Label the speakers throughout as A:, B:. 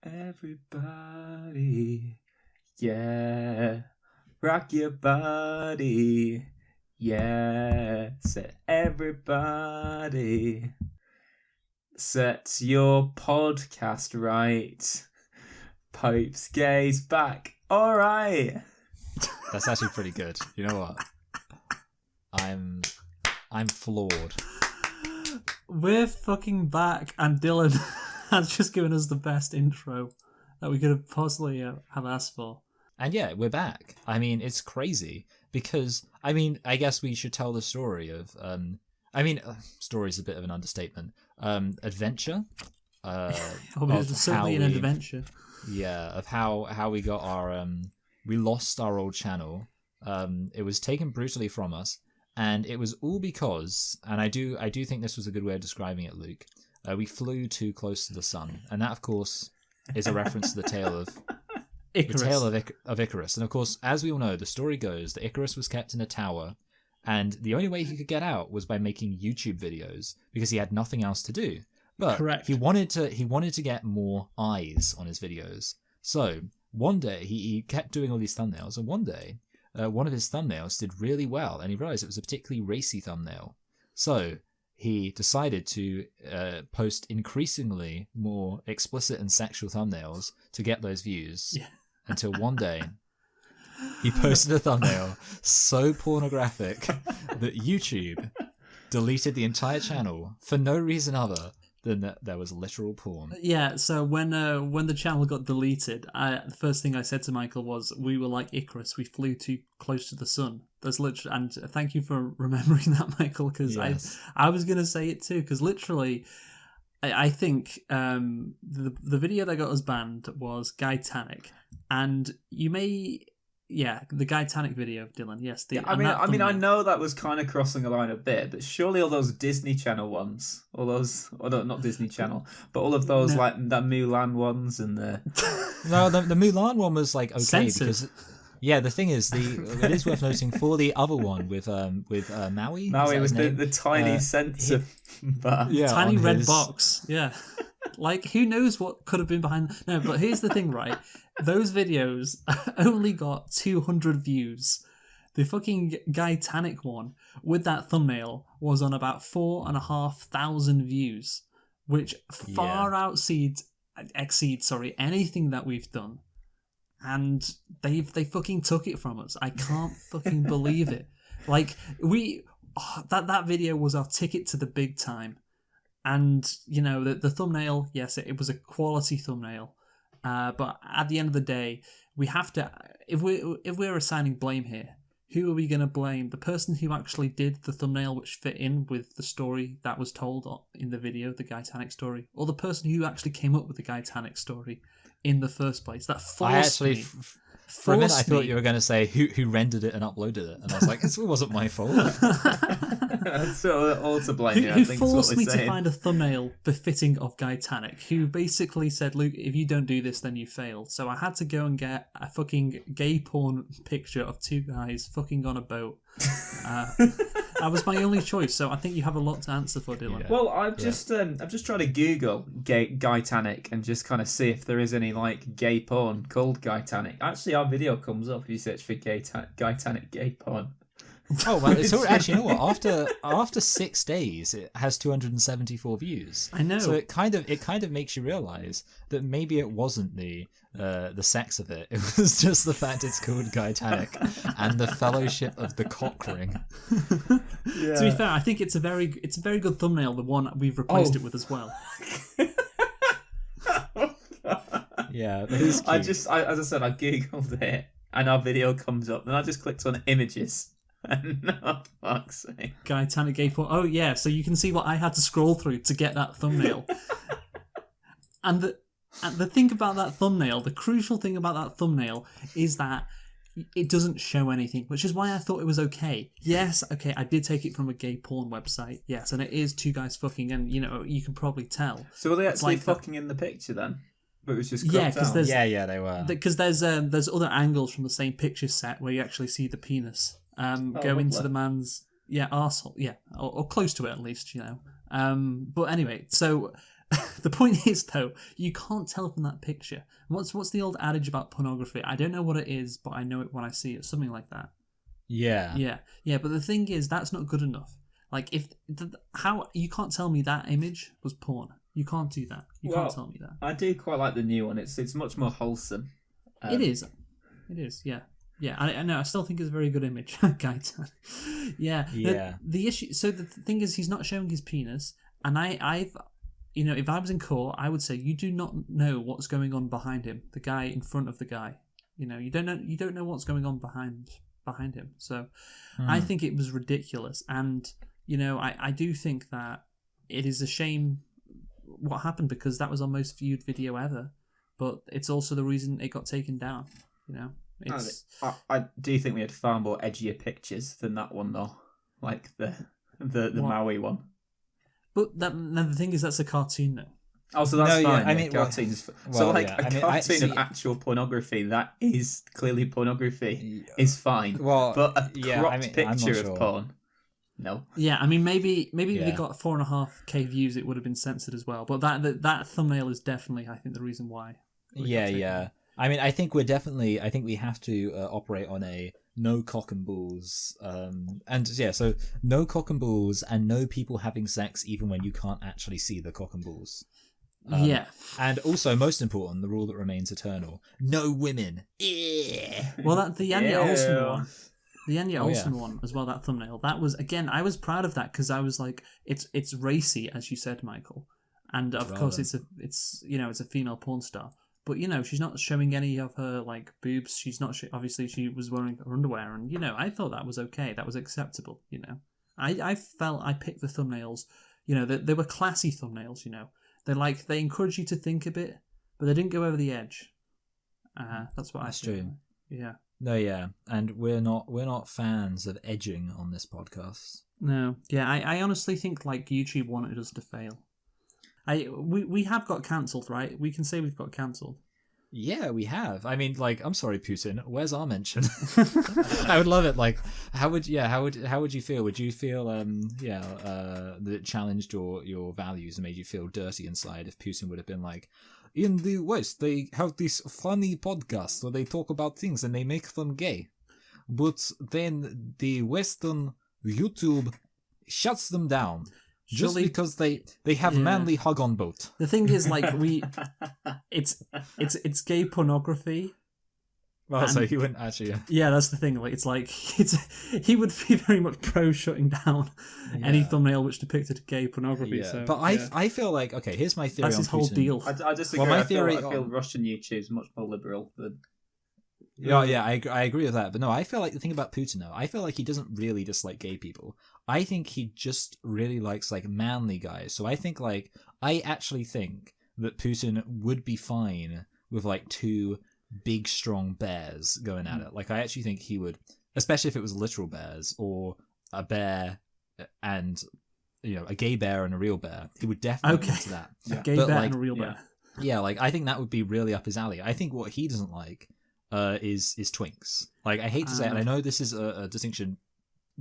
A: Everybody, yeah, rock your body, yeah. Set everybody, set your podcast right. Pope's gaze back. All right.
B: That's actually pretty good. You know what? I'm floored.
C: We're fucking back, and Dylan has just given us the best intro that we could have possibly have asked for.
B: And yeah, we're back. I mean, it's crazy because, I mean, I guess we should tell the story of, story is a bit of an understatement. Adventure.
C: It's certainly an adventure.
B: Yeah, of how we got our, we lost our old channel. It was taken brutally from us. And it was all because, and I do think this was a good way of describing it, Luke. We flew too close to the sun, and that, of course, is a reference to the tale of
C: Icarus.
B: The tale of Icarus. And of course, as we all know, the story goes that Icarus was kept in a tower, and the only way he could get out was by making YouTube videos because he had nothing else to do. But
C: Correct.
B: he wanted to get more eyes on his videos. So one day he kept doing all these thumbnails, and one day. One of his thumbnails did really well, and he realized it was a particularly racy thumbnail. So he decided to post increasingly more explicit and sexual thumbnails to get those views. Yeah. Until one day, he posted a thumbnail so pornographic that YouTube deleted the entire channel for no reason other than that there was literal porn.
C: Yeah, so when the channel got deleted, the first thing I said to Michael was, we were like Icarus, we flew too close to the sun. That's literally, and thank you for remembering that, Michael, because yes. I was going to say it too, because literally, I think the video that got us banned was Guytanic, and you may... Yeah, the Guytanic video, Dylan. Yes,
A: I know that was kind of crossing a line a bit, but surely all those Disney Channel ones, not Disney Channel, but all of those like the Mulan ones and the
B: the Mulan one was like okay
C: censored.
B: Because the thing is it is worth noting for the other one with Maui.
A: Maui was the tiny sensor bar,
C: tiny red box. Yeah. Like, who knows what could have been behind... No, but here's the thing, right? Those videos only got 200 views. The fucking Guytanic one with that thumbnail was on about 4,500 views, which far exceeds anything that we've done. And they fucking took it from us. I can't fucking believe it. Like, that video was our ticket to the big time. And, you know, the thumbnail, yes, it was a quality thumbnail. But at the end of the day, we have to... If we're assigning blame here, who are we going to blame? The person who actually did the thumbnail which fit in with the story that was told in the video, the Guytanic story? Or the person who actually came up with the Guytanic story in the first place? That forced me...
B: For a minute, I thought you were going to say who rendered it and uploaded it, and I was like, it wasn't my fault.
A: So all to blame.
C: Who forced me to find a thumbnail befitting of Guytanic? Who basically said, "Luke, if you don't do this, then you failed." So I had to go and get a fucking gay porn picture of two guys fucking on a boat. That was my only choice. So I think you have a lot to answer for, Dylan.
A: Yeah. Well, I'm just trying to Google Guytanic and just kind of see if there is any like gay porn called Guytanic. Actually, our video comes up if you search for Guytanic gay porn.
B: Oh well, it's actually, you know what? After 6 days, it has 274 views.
C: I know.
B: So it kind of makes you realise that maybe it wasn't the sex of it. It was just the fact it's called Guytanic and the Fellowship of the Cockring.
C: Yeah. To be fair, I think it's a very good thumbnail. The one we've replaced it with as well.
B: Yeah, that is cute.
A: As I said, I googled it and our video comes up, and I just clicked on images. No, fuck's sake.
C: Guytanic gay porn. Oh yeah, so you can see what I had to scroll through to get that thumbnail. And the thing about that thumbnail, the crucial thing about that thumbnail is that it doesn't show anything, which is why I thought it was okay. Yes, okay, I did take it from a gay porn website. Yes, and it is two guys fucking, and you know, you can probably tell.
A: So were they actually fucking in the picture then? But it was just cropped out.
B: They were.
C: Because there's other angles from the same picture set where you actually see the penis. Go into the man's arsehole, or close to it at least, you know. But anyway, so the point is, though, you can't tell from that picture. What's the old adage about pornography? I don't know what it is, but I know it when I see it. Something like that.
B: Yeah.
C: Yeah. But the thing is, that's not good enough. Like, how you can't tell me that image was porn. You can't do that. You can't tell me that.
A: I do quite like the new one. It's much more wholesome.
C: It is. Yeah. Yeah, I know. I still think it's a very good image, Gaitan. Yeah. The issue. So the thing is, he's not showing his penis, and I've, if I was in court, I would say you do not know what's going on behind him. The guy in front of the guy. You don't know what's going on behind him. So, I think it was ridiculous, and I do think that it is a shame what happened because that was our most viewed video ever, but it's also the reason it got taken down.
A: I do think we had far more edgier pictures than that one though, like the Maui one.
C: But the thing is, that's a cartoon though.
A: Oh, so that's fine.
B: I mean,
A: cartoons. Cartoon of actual pornography that is clearly pornography is fine.
B: Well,
A: but a cropped picture of porn, no.
C: Yeah, I mean, maybe if it got 4.5K views, it would have been censored as well. But that thumbnail is definitely, I think, the reason why.
B: Yeah. I mean, I think we have to operate on a no cock and balls, so no cock and balls and no people having sex even when you can't actually see the cock and balls. And also, most important, the rule that remains eternal: no women.
C: Well, the Anya Olsen one. The Anya Olsen one as well, that thumbnail. That was, again, I was proud of that because I was like, it's racy, as you said, Michael. And of course it's a female porn star. But, she's not showing any of her, like, boobs. She's not, obviously she was wearing her underwear. And, I thought that was okay. That was acceptable, I felt I picked the thumbnails, they were classy thumbnails, They encourage you to think a bit, but they didn't go over the edge. That's what
B: That's
C: I feel.
B: true.
C: Yeah.
B: No, yeah, and we're not fans of edging on this podcast.
C: No, yeah, I honestly think like YouTube wanted us to fail. We have got cancelled, right? We can say we've got cancelled.
B: Yeah, we have. I mean, like, I'm sorry, Putin. Where's our mention? I would love it. Like, how would you feel? Would you feel that it challenged your values and made you feel dirty inside if Putin would have been like, in the West they have this funny podcast where they talk about things and they make them gay, but then the Western YouTube shuts them down. Just because they have manly hug on boat.
C: The thing is, like, it's gay pornography.
B: Well, so he wouldn't actually.
C: Yeah, that's the thing. Like, he would be very much pro shutting down any thumbnail which depicted gay pornography.
B: Yeah.
C: So,
B: but I feel like, okay, here's my theory.
C: That's his whole deal.
A: I disagree. Well, my theory, I feel Russian YouTube is much more liberal than.
B: Yeah, I agree with that. But no, I feel like the thing about Putin, though, I feel like he doesn't really dislike gay people. I think he just really likes, like, manly guys. So I actually think that Putin would be fine with, like, two big, strong bears going at it. Like, I actually think he would, especially if it was literal bears or a bear and, a gay bear and a real bear. He would definitely get to that.
C: Yeah. Gay bear and a real bear.
B: Yeah, like, I think that would be really up his alley. I think what he doesn't like is twinks. Like, I hate to say it, and I know this is a distinction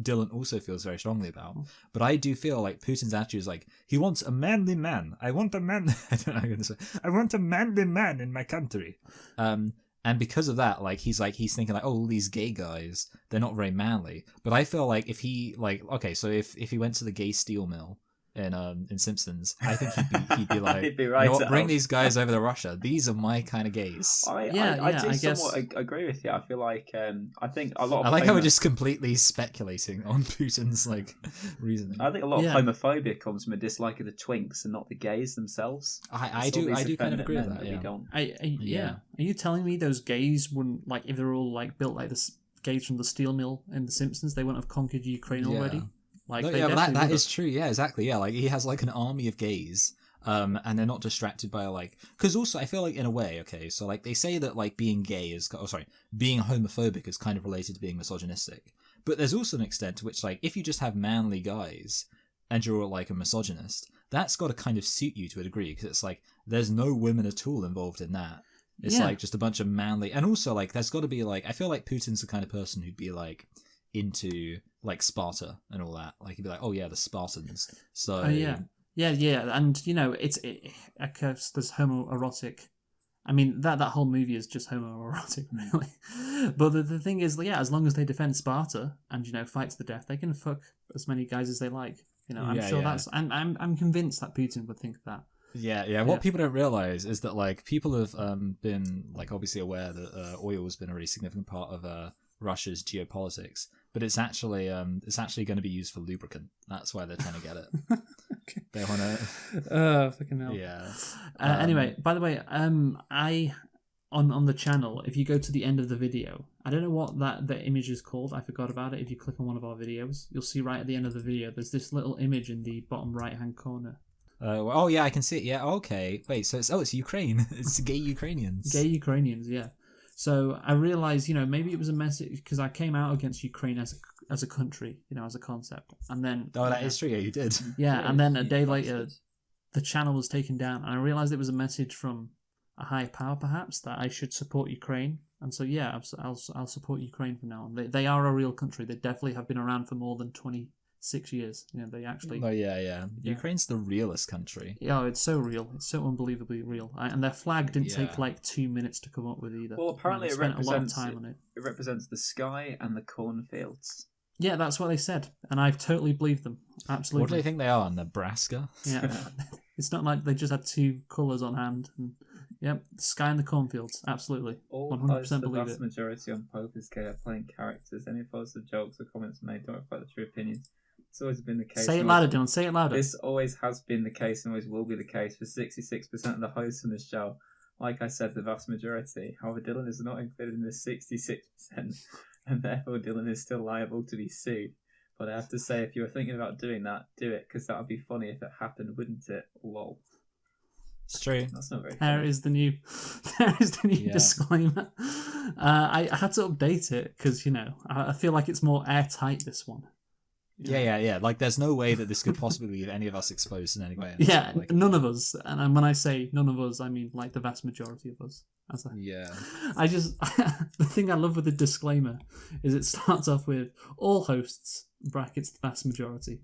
B: Dylan also feels very strongly about, but I do feel like Putin's attitude is like, he wants a manly man. I want a man. I don't know how I'm going to say. I want a manly man in my country. And because of that, like, he's thinking like, oh, these gay guys, they're not very manly. But I feel like if he, like, okay, so if he went to the gay steel mill in Simpsons, I think he'd be like,
A: he'd be right,
B: bring these guys over to Russia. These are my kind of gays.
A: I do somewhat agree with you. I feel like I think a lot of
B: I like how we're just completely speculating on Putin's like reasoning.
A: I think a lot of homophobia comes from a dislike of the twinks and not the gays themselves.
B: I do kind of agree with that.
C: Yeah. Are you telling me those gays wouldn't, like, if they're all like built like the gays from the steel mill in The Simpsons, they wouldn't have conquered Ukraine already? Like,
B: no, yeah, that is true. Yeah, exactly. Yeah, like, he has like an army of gays, and they're not distracted by, like, because also I feel like in a way, okay, so like they say that like being gay is, being homophobic is kind of related to being misogynistic, but there's also an extent to which, like, if you just have manly guys and you're like a misogynist, that's got to kind of suit you to a degree, because it's like there's no women at all involved in that. It's like just a bunch of manly, and also like there's got to be like, I feel like Putin's the kind of person who'd be like into like Sparta and all that. Like, he'd be like, oh yeah, the Spartans. So
C: Yeah, and I guess there's homoerotic. I mean, that whole movie is just homoerotic, really. But the thing is, yeah, as long as they defend Sparta and fight to the death, they can fuck as many guys as they like. I'm
B: Yeah,
C: sure
B: yeah.
C: that's. I'm convinced that Putin would think that.
B: Yeah. What people don't realize is that like people have been like obviously aware that oil has been a really significant part of Russia's geopolitics, but it's actually going to be used for lubricant. That's why they're trying to get it.
C: Okay.
B: They want to.
C: Oh, fucking hell.
B: Yeah.
C: Anyway, by the way, I on the channel, if you go to the end of the video, I don't know what the image is called. I forgot about it. If you click on one of our videos, you'll see right at the end of the video, there's this little image in the bottom right-hand corner.
B: Oh yeah, I can see it. Yeah, okay. Wait, so it's Ukraine. It's gay Ukrainians.
C: Gay Ukrainians, yeah. So I realized, maybe it was a message because I came out against Ukraine as a country, as a concept, and then
B: That is true. Yeah, you did.
C: yeah, and then a day later, the channel was taken down, and I realized it was a message from a higher power, perhaps, that I should support Ukraine, and so yeah, I'll support Ukraine from now on. They are a real country. They definitely have been around for more than 26 years. They actually.
B: Oh yeah. Ukraine's the realest country.
C: Yeah, it's so real. It's so unbelievably real. And their flag didn't take
B: Yeah.
C: like 2 minutes to come up with either.
A: Well, apparently
C: they
A: it
C: spent a lot of
A: represents
C: time on it.
A: It represents the sky and the cornfields.
C: Yeah, that's what they said, and I've totally believed them. Absolutely.
B: What do they think they are? Nebraska?
C: Yeah, it's not like they just had two colours on hand. And, yep, the sky and the cornfields. Absolutely,
A: All
C: 100%
A: posts, the
C: believe
A: vast
C: it.
A: majority on Pope is gay are playing characters. Any positive jokes or comments made don't reflect the true opinions. It's always been the case.
C: Say it louder, Dylan. Say it louder.
A: This always has been the case and always will be the case for 66% of the hosts on this show. Like I said, the vast majority. However, Dylan is not included in the 66%, and therefore Dylan is still liable to be sued. But I have to say, if you were thinking about doing that, do it, because that would be funny if it happened, wouldn't it? Lol.
B: It's true.
A: That's not very
C: There
A: funny.
C: is the new, disclaimer. I had to update it because I feel like it's more airtight, this one.
B: Yeah. Like, there's no way that this could possibly leave any of us exposed in any way.
C: Yeah,
B: Like,
C: none of us. And when I say none of us, I mean like the vast majority of us.
B: yeah.
C: I just the thing I love with the disclaimer is it starts off with all hosts brackets the vast majority.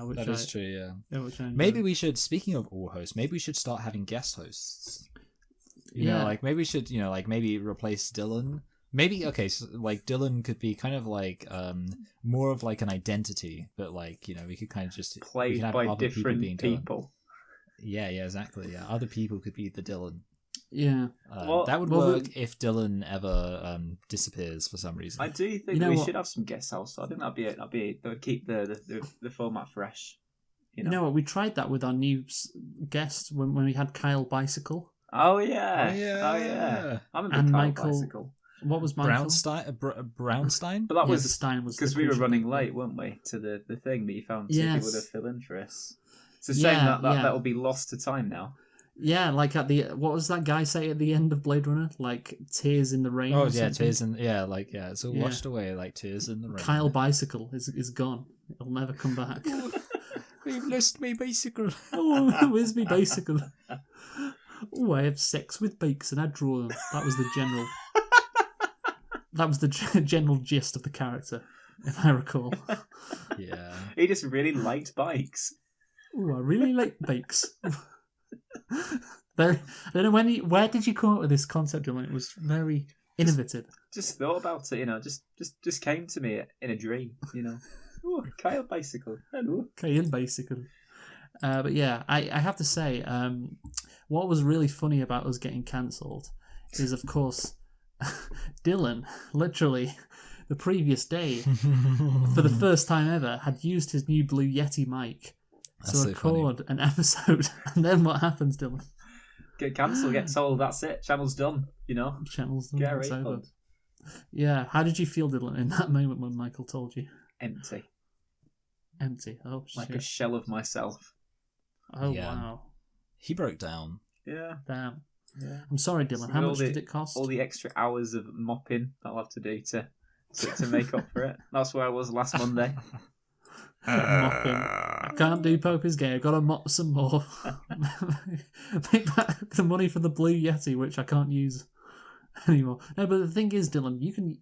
C: Which
B: That is true, yeah.
C: Which I enjoy.
B: Maybe we should, speaking of all hosts, maybe we should start having guest hosts. You know,
C: Yeah.
B: like maybe we should, maybe replace Dylan. Maybe, okay, so like Dylan could be kind of like more of like an identity, but like, we could kind of just we
A: Played
B: could have
A: by
B: other
A: different
B: being
A: people.
B: Dylan. Yeah, exactly. Yeah, other people could be the Dylan.
C: Yeah.
B: That would
C: well,
B: work if Dylan ever disappears for some reason.
A: I do think we should have some guest hosts. I think that would keep the format fresh.
C: You know what? We tried that with our new guest when we had Kyle Bicycle.
A: Oh yeah.
B: Oh, yeah.
A: I'm a
C: And
A: big Kyle
C: Michael-
A: Bicycle.
C: What was Michael?
B: Brownstein?
A: But that
C: Yeah,
A: was
C: the Stein was
A: because
C: the
A: we were
C: crucial
A: running
C: one.
A: late, weren't we, to the thing? But you found two
C: Yes.
A: people to fill in for us. It's a shame that will be lost to time now.
C: Yeah, like at the what was that guy say at the end of Blade Runner? Like tears in the rain.
B: Oh
C: or
B: yeah,
C: something?
B: tears in it's all
C: Yeah.
B: washed away like tears in the rain.
C: Kyle Bicycle is gone. It'll never come back.
B: We've lost my bicycle.
C: Oh, where's my bicycle? Oh, I have sex with bakes and I draw them. That was the general. That was the general gist of the character, if I recall.
B: Yeah.
A: He just really liked bikes.
C: Oh, I really like bakes. I don't know where did you come up with this concept, Dylan? It was very innovative.
A: Just thought about it, just came to me in a dream, Oh, Kyle Bicycle. Hello.
C: Okay, in basically. But yeah, I have to say, what was really funny about us getting cancelled is, of course, Dylan, literally the previous day, for the first time ever, had used his new Blue Yeti mic
B: That's
C: to
B: so
C: record an episode. And then what happens, Dylan?
A: Get cancelled, get told, that's it, channel's done,
C: Channels done,
A: Get a
C: it's over.
A: refund.
C: Yeah, how did you feel, Dylan, in that moment when Michael told you?
A: Empty.
C: Empty. Oh,
A: Like
C: shit.
A: a shell of myself.
C: Oh,
B: Yeah.
C: wow.
B: He broke down.
A: Yeah.
C: Damn.
A: Yeah.
C: I'm sorry, Dylan. How
A: All
C: much
A: the-
C: did it cost?
A: All the extra hours of mopping that I'll have to do to make up for it. That's where I was last Monday.
C: Mopping. I can't do Pope is gay. I gotta mop some more. Make back the money for the Blue Yeti, which I can't use anymore. No, but the thing is, Dylan, you can,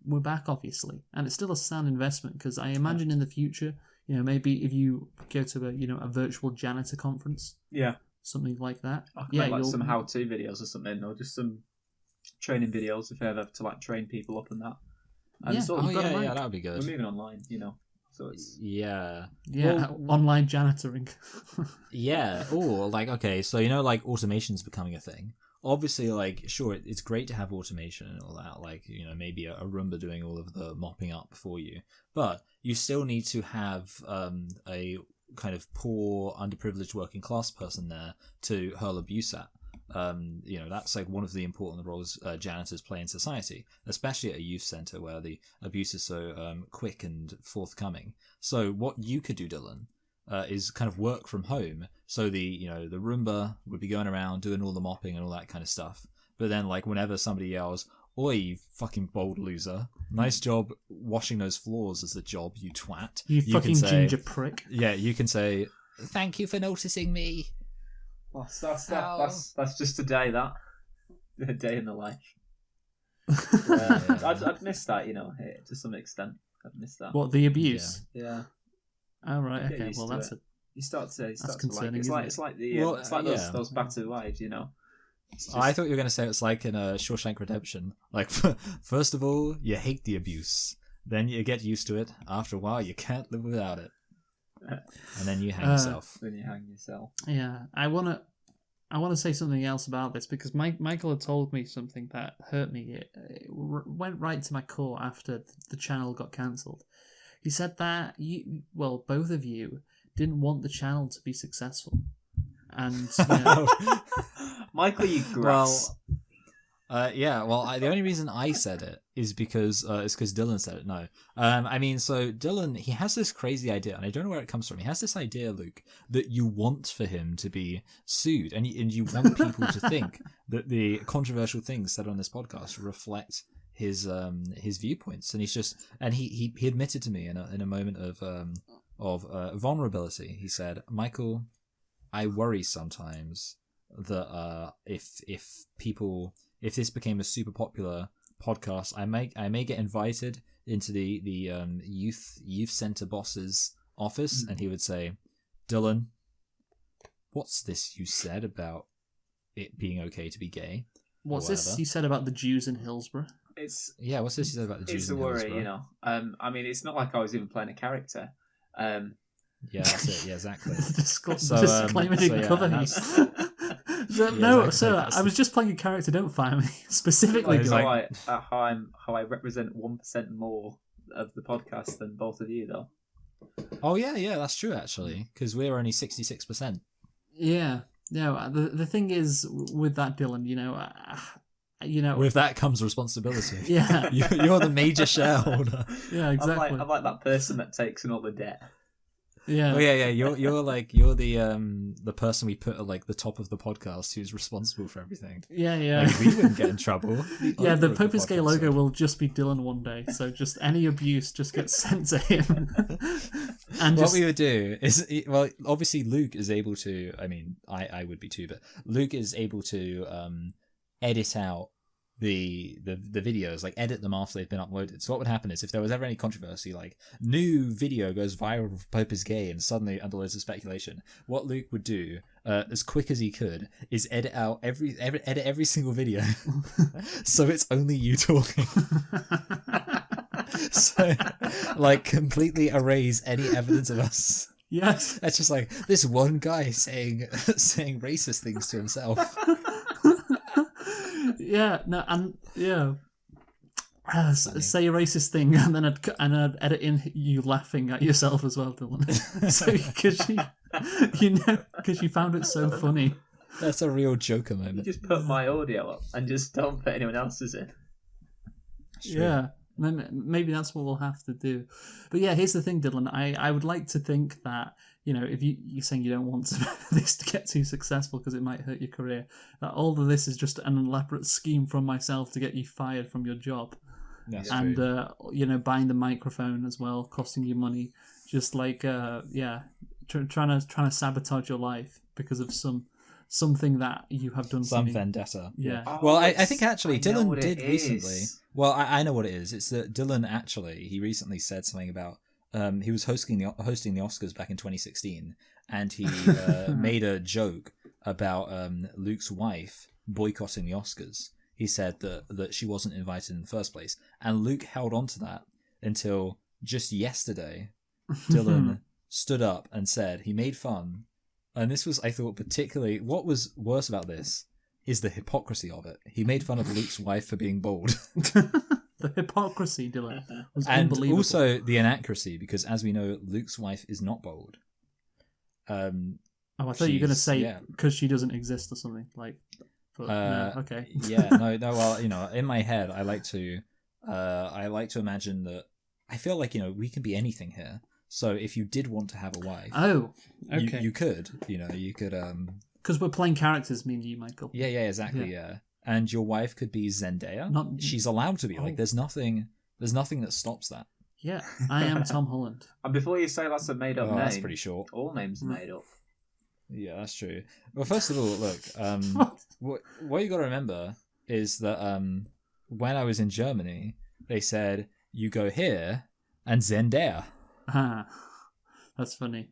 C: we're back obviously, and it's still a sound investment because I imagine in the future maybe if you go to a virtual janitor conference,
A: Yeah.
C: something like that.
A: I can make like some how-to videos or something, or just some training videos if I ever have to like train people up and that. And
C: Yeah.
B: That would be good.
A: We're moving online, so it's
C: Online janitoring.
B: Yeah. Or like, okay, so like automation's becoming a thing. Obviously, like, sure, it's great to have automation and all that. Like, maybe a Roomba doing all of the mopping up for you, but you still need to have a kind of poor, underprivileged working class person there to hurl abuse at. That's like one of the important roles janitors play in society, especially at a youth centre where the abuse is so quick and forthcoming. So what you could do, Dylan, is kind of work from home. So the Roomba would be going around doing all the mopping and all that kind of stuff. But then like whenever somebody yells, "Oi, you fucking bold loser! Nice job washing those floors as the job, you twat!"
C: You fucking
B: can say,
C: ginger prick.
B: Yeah, you can say, "Thank you for noticing me."
A: That's just a day, a day in the life. I'd miss that, to some extent. I'd miss that.
C: What, the abuse?
A: Yeah.
C: Oh right, okay. Well, that's it.
A: You start to
C: concerning,
A: like it. It's like those battered wives,
B: I thought you were going to say it's like in Shawshank Redemption. Like, first of all, you hate the abuse. Then you get used to it. After a while, you can't live without it. And then you hang yourself.
A: Then you hang yourself.
C: Yeah, I want to say something else about this because Michael had told me something that hurt me. It went right to my core after the channel got cancelled. He said that both of you didn't want the channel to be successful. And
A: Michael, you grass.
B: The only reason I said it is because Dylan said it. No, so Dylan, he has this crazy idea, and I don't know where it comes from. He has this idea, Luke, that you want for him to be sued, and you want people to think that the controversial things said on this podcast reflect his viewpoints, and he admitted to me in a moment of vulnerability. He said, "Michael, I worry sometimes that if this became a super popular podcast, I may get invited into the youth center boss's office, and he would say, 'Dylan, what's this you said about it being okay to be gay?'
C: What's this you said about the Jews in Hillsborough?"
B: What's this you said about the Jews in
A: Hillsborough?
B: It's a
A: worry, it's not like I was even playing a character.
B: Yeah, that's it. Yeah, exactly.
C: Disclaimer didn't cover me. Sir, I was just playing a character. Don't fire me specifically.
A: How I represent 1% more of the podcast than both of you, though.
B: Oh yeah, that's true actually, because we're only 66%.
C: Yeah. The thing is with that, Dylan,
B: with that comes responsibility.
C: Yeah,
B: you're the major shareholder.
C: Yeah, exactly.
A: I'm like that person that takes on all the debt.
C: Yeah.
B: Oh yeah. You're the person we put at like the top of the podcast who's responsible for everything.
C: Yeah.
B: Like, we wouldn't get in trouble.
C: The Pope is Gay logo will just be Dylan one day. So just any abuse just gets sent to him. And
B: what we would do is, obviously Luke is able to. I mean, I would be too, but Luke is able to edit out the videos, like edit them after they've been uploaded. So what would happen is if there was ever any controversy, like new video goes viral for Pope is Gay and suddenly under loads of speculation, what Luke would do as quick as he could is edit out every single video so it's only you talking. So like completely erase any evidence of us.
C: Yes,
B: it's just like this one guy saying racist things to himself.
C: Yeah, no, and yeah, say a racist thing, and then I'd edit in you laughing at yourself as well, Dylan. So because you found it so funny.
B: That's a real Joker moment.
A: You just put my audio up and just don't put anyone else's in.
C: Yeah, maybe that's what we'll have to do. But yeah, here's the thing, Dylan. I would like to think that, if you're saying you don't want this to get too successful because it might hurt your career, that all of this is just an elaborate scheme from myself to get you fired from your job.
B: That's
C: and
B: true.
C: Buying the microphone as well, costing you money, just like trying to sabotage your life because of something that you have done.
B: Some vendetta.
C: Yeah.
B: Well, I think actually Dylan did recently. Well, I know what it is. It's that Dylan actually, he recently said something about he was hosting the Oscars back in 2016, and he made a joke about Luke's wife boycotting the Oscars. He said that she wasn't invited in the first place, and Luke held on to that until just yesterday. Dylan stood up and said he made fun, and this was, I thought, particularly, what was worse about this is the hypocrisy of it. He made fun of Luke's wife for being bald.
C: The hypocrisy, Dylan, was
B: And
C: unbelievable.
B: also the inaccuracy, because as we know, Luke's wife is not bald.
C: I thought you were going to
B: she's-
C: say because she doesn't exist or something. Like, but, no, okay.
B: no. Well, in my head, I like to imagine that. I feel like we can be anything here. So if you did want to have a wife,
C: Oh, okay.
B: you could. You could.
C: Because we're playing characters, me and you, Michael.
B: Yeah, exactly. Yeah. And your wife could be Zendaya. She's allowed to be. Like, there's nothing that stops that.
C: Yeah, I am Tom Holland.
A: And before you say that's a made-up name,
B: That's pretty short.
A: all names are made up.
B: Yeah, that's true. Well, first of all, look, what you got to remember is that when I was in Germany, they said you go here and Zendaya.
C: Ah, that's funny.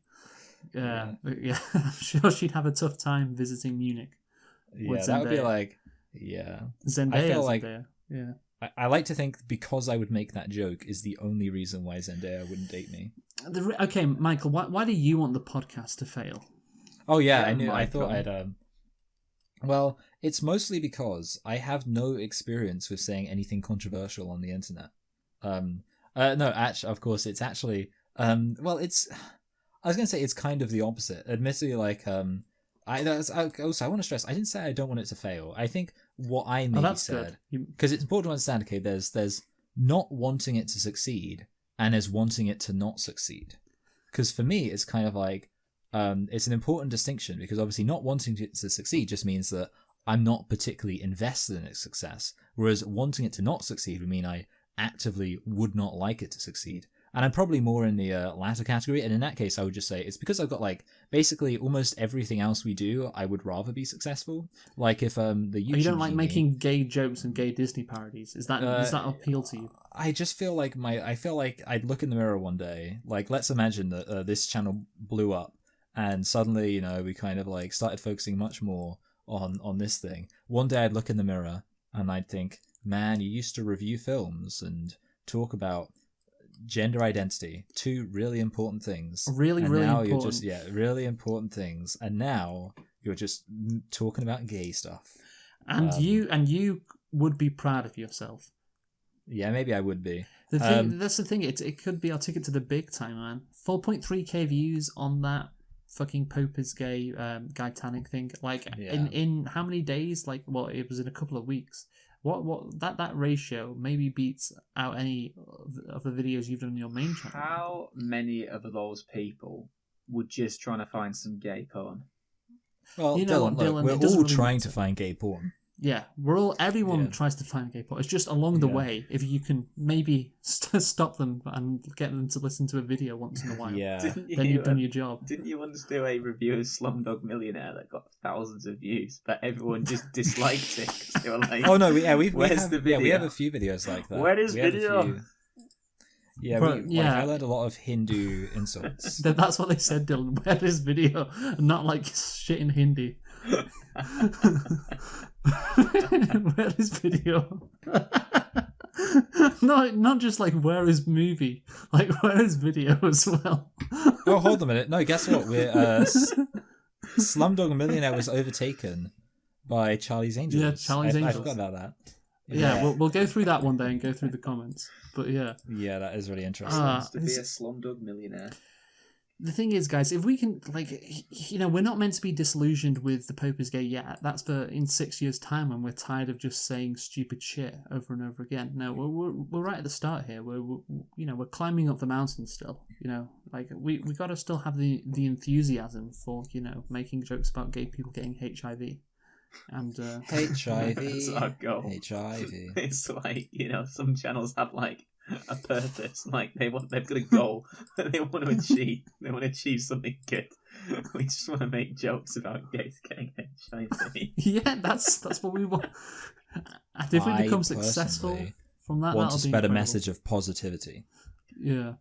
C: Yeah. I'm sure she'd have a tough time visiting Munich.
B: Yeah, that would be like,
C: Zendaya.
B: I feel like
C: Zendaya. Yeah.
B: I like to think because I would make that joke is the only reason why Zendaya wouldn't date me.
C: Okay, Michael, why do you want the podcast to fail?
B: Oh yeah,
A: Yeah,
B: I knew. I
A: Michael.
B: thought I'd. Well, it's mostly because I have no experience with saying anything controversial on the internet. No, actually, of course, it's actually. Well, it's. I was gonna say it's kind of the opposite. Admittedly, like, I want to stress. I didn't say I don't want it to fail. I think what I maybe said, because it's important to understand. Okay, there's not wanting it to succeed, and there's wanting it to not succeed. Because for me, it's kind of like. It's an important distinction because obviously not wanting it to succeed just means that I'm not particularly invested in its success, whereas wanting it to not succeed would mean I actively would not like it to succeed. And I'm probably more in the latter category, and in that case I would just say it's because I've got like basically almost everything else we do I would rather be successful. Like if the YouTube
C: you don't like
B: genie-
C: making gay jokes and gay Disney parodies. Is that does that appeal to you?
B: I just feel like I'd look in the mirror one day, like let's imagine that this channel blew up. And suddenly, we kind of like started focusing much more on this thing. One day I'd look in the mirror and I'd think, man, you used to review films and talk about gender identity, two really important things.
C: Really important.
B: You're just, really important things. And now you're just talking about gay stuff.
C: And you would be proud of yourself.
B: Yeah, maybe I would be.
C: That's the thing. It could be our ticket to the big time, man. 4.3k views on that fucking Pope is gay Titanic thing. Like in how many days? Like it was in a couple of weeks. What that ratio maybe beats out any of the videos you've done on your main channel.
A: How many of those people were just trying to find some gay porn?
C: Dylan,
B: Well,
C: it doesn't
B: we're all
C: really
B: trying
C: matter.
B: to find gay porn.
C: Yeah, everyone tries to find gay porn. It's just along the way, if you can maybe stop them and get them to listen to a video once in a while, then you've done your job.
A: Didn't you once do a review of Slumdog Millionaire that got thousands of views, but everyone just disliked it 'cause they were like,
B: "Oh no, we have
A: the video?
B: we have a few videos like that.
A: Where is
B: we have
A: video?
B: a few- Yeah, I learned a lot of Hindu insults.
C: That's what they said, Dylan. Where is video? Not like shit in Hindi. Where is video? No, not just like where is movie, like where is video as well.
B: Oh, hold on a minute. No, guess what? We're Slumdog Millionaire was overtaken by Charlie's Angels.
C: Yeah, Charlie's Angels.
B: I forgot about that.
C: Yeah, we'll go through that one day and go through the comments. But yeah,
B: that is really interesting.
A: Wants to be a Slumdog Millionaire.
C: the thing is, guys, if we can, we're not meant to be disillusioned with the Pope is gay yet. That's for in 6 years' time when we're tired of just saying stupid shit over and over again. No, we're right at the start here. We're climbing up the mountain still. We got to still have the enthusiasm for making jokes about gay people getting HIV. And
B: HIV.
A: That's our goal.
B: HIV.
A: It's like, some channels have like a purpose, like they've got a goal that they want to achieve. They want to achieve something good. We just want to make jokes about gays getting HIV.
C: Yeah, that's what we want. And if we become successful from that,
B: want
C: that'll
B: to
C: be
B: spread
C: incredible.
B: a message of positivity.
C: Yeah.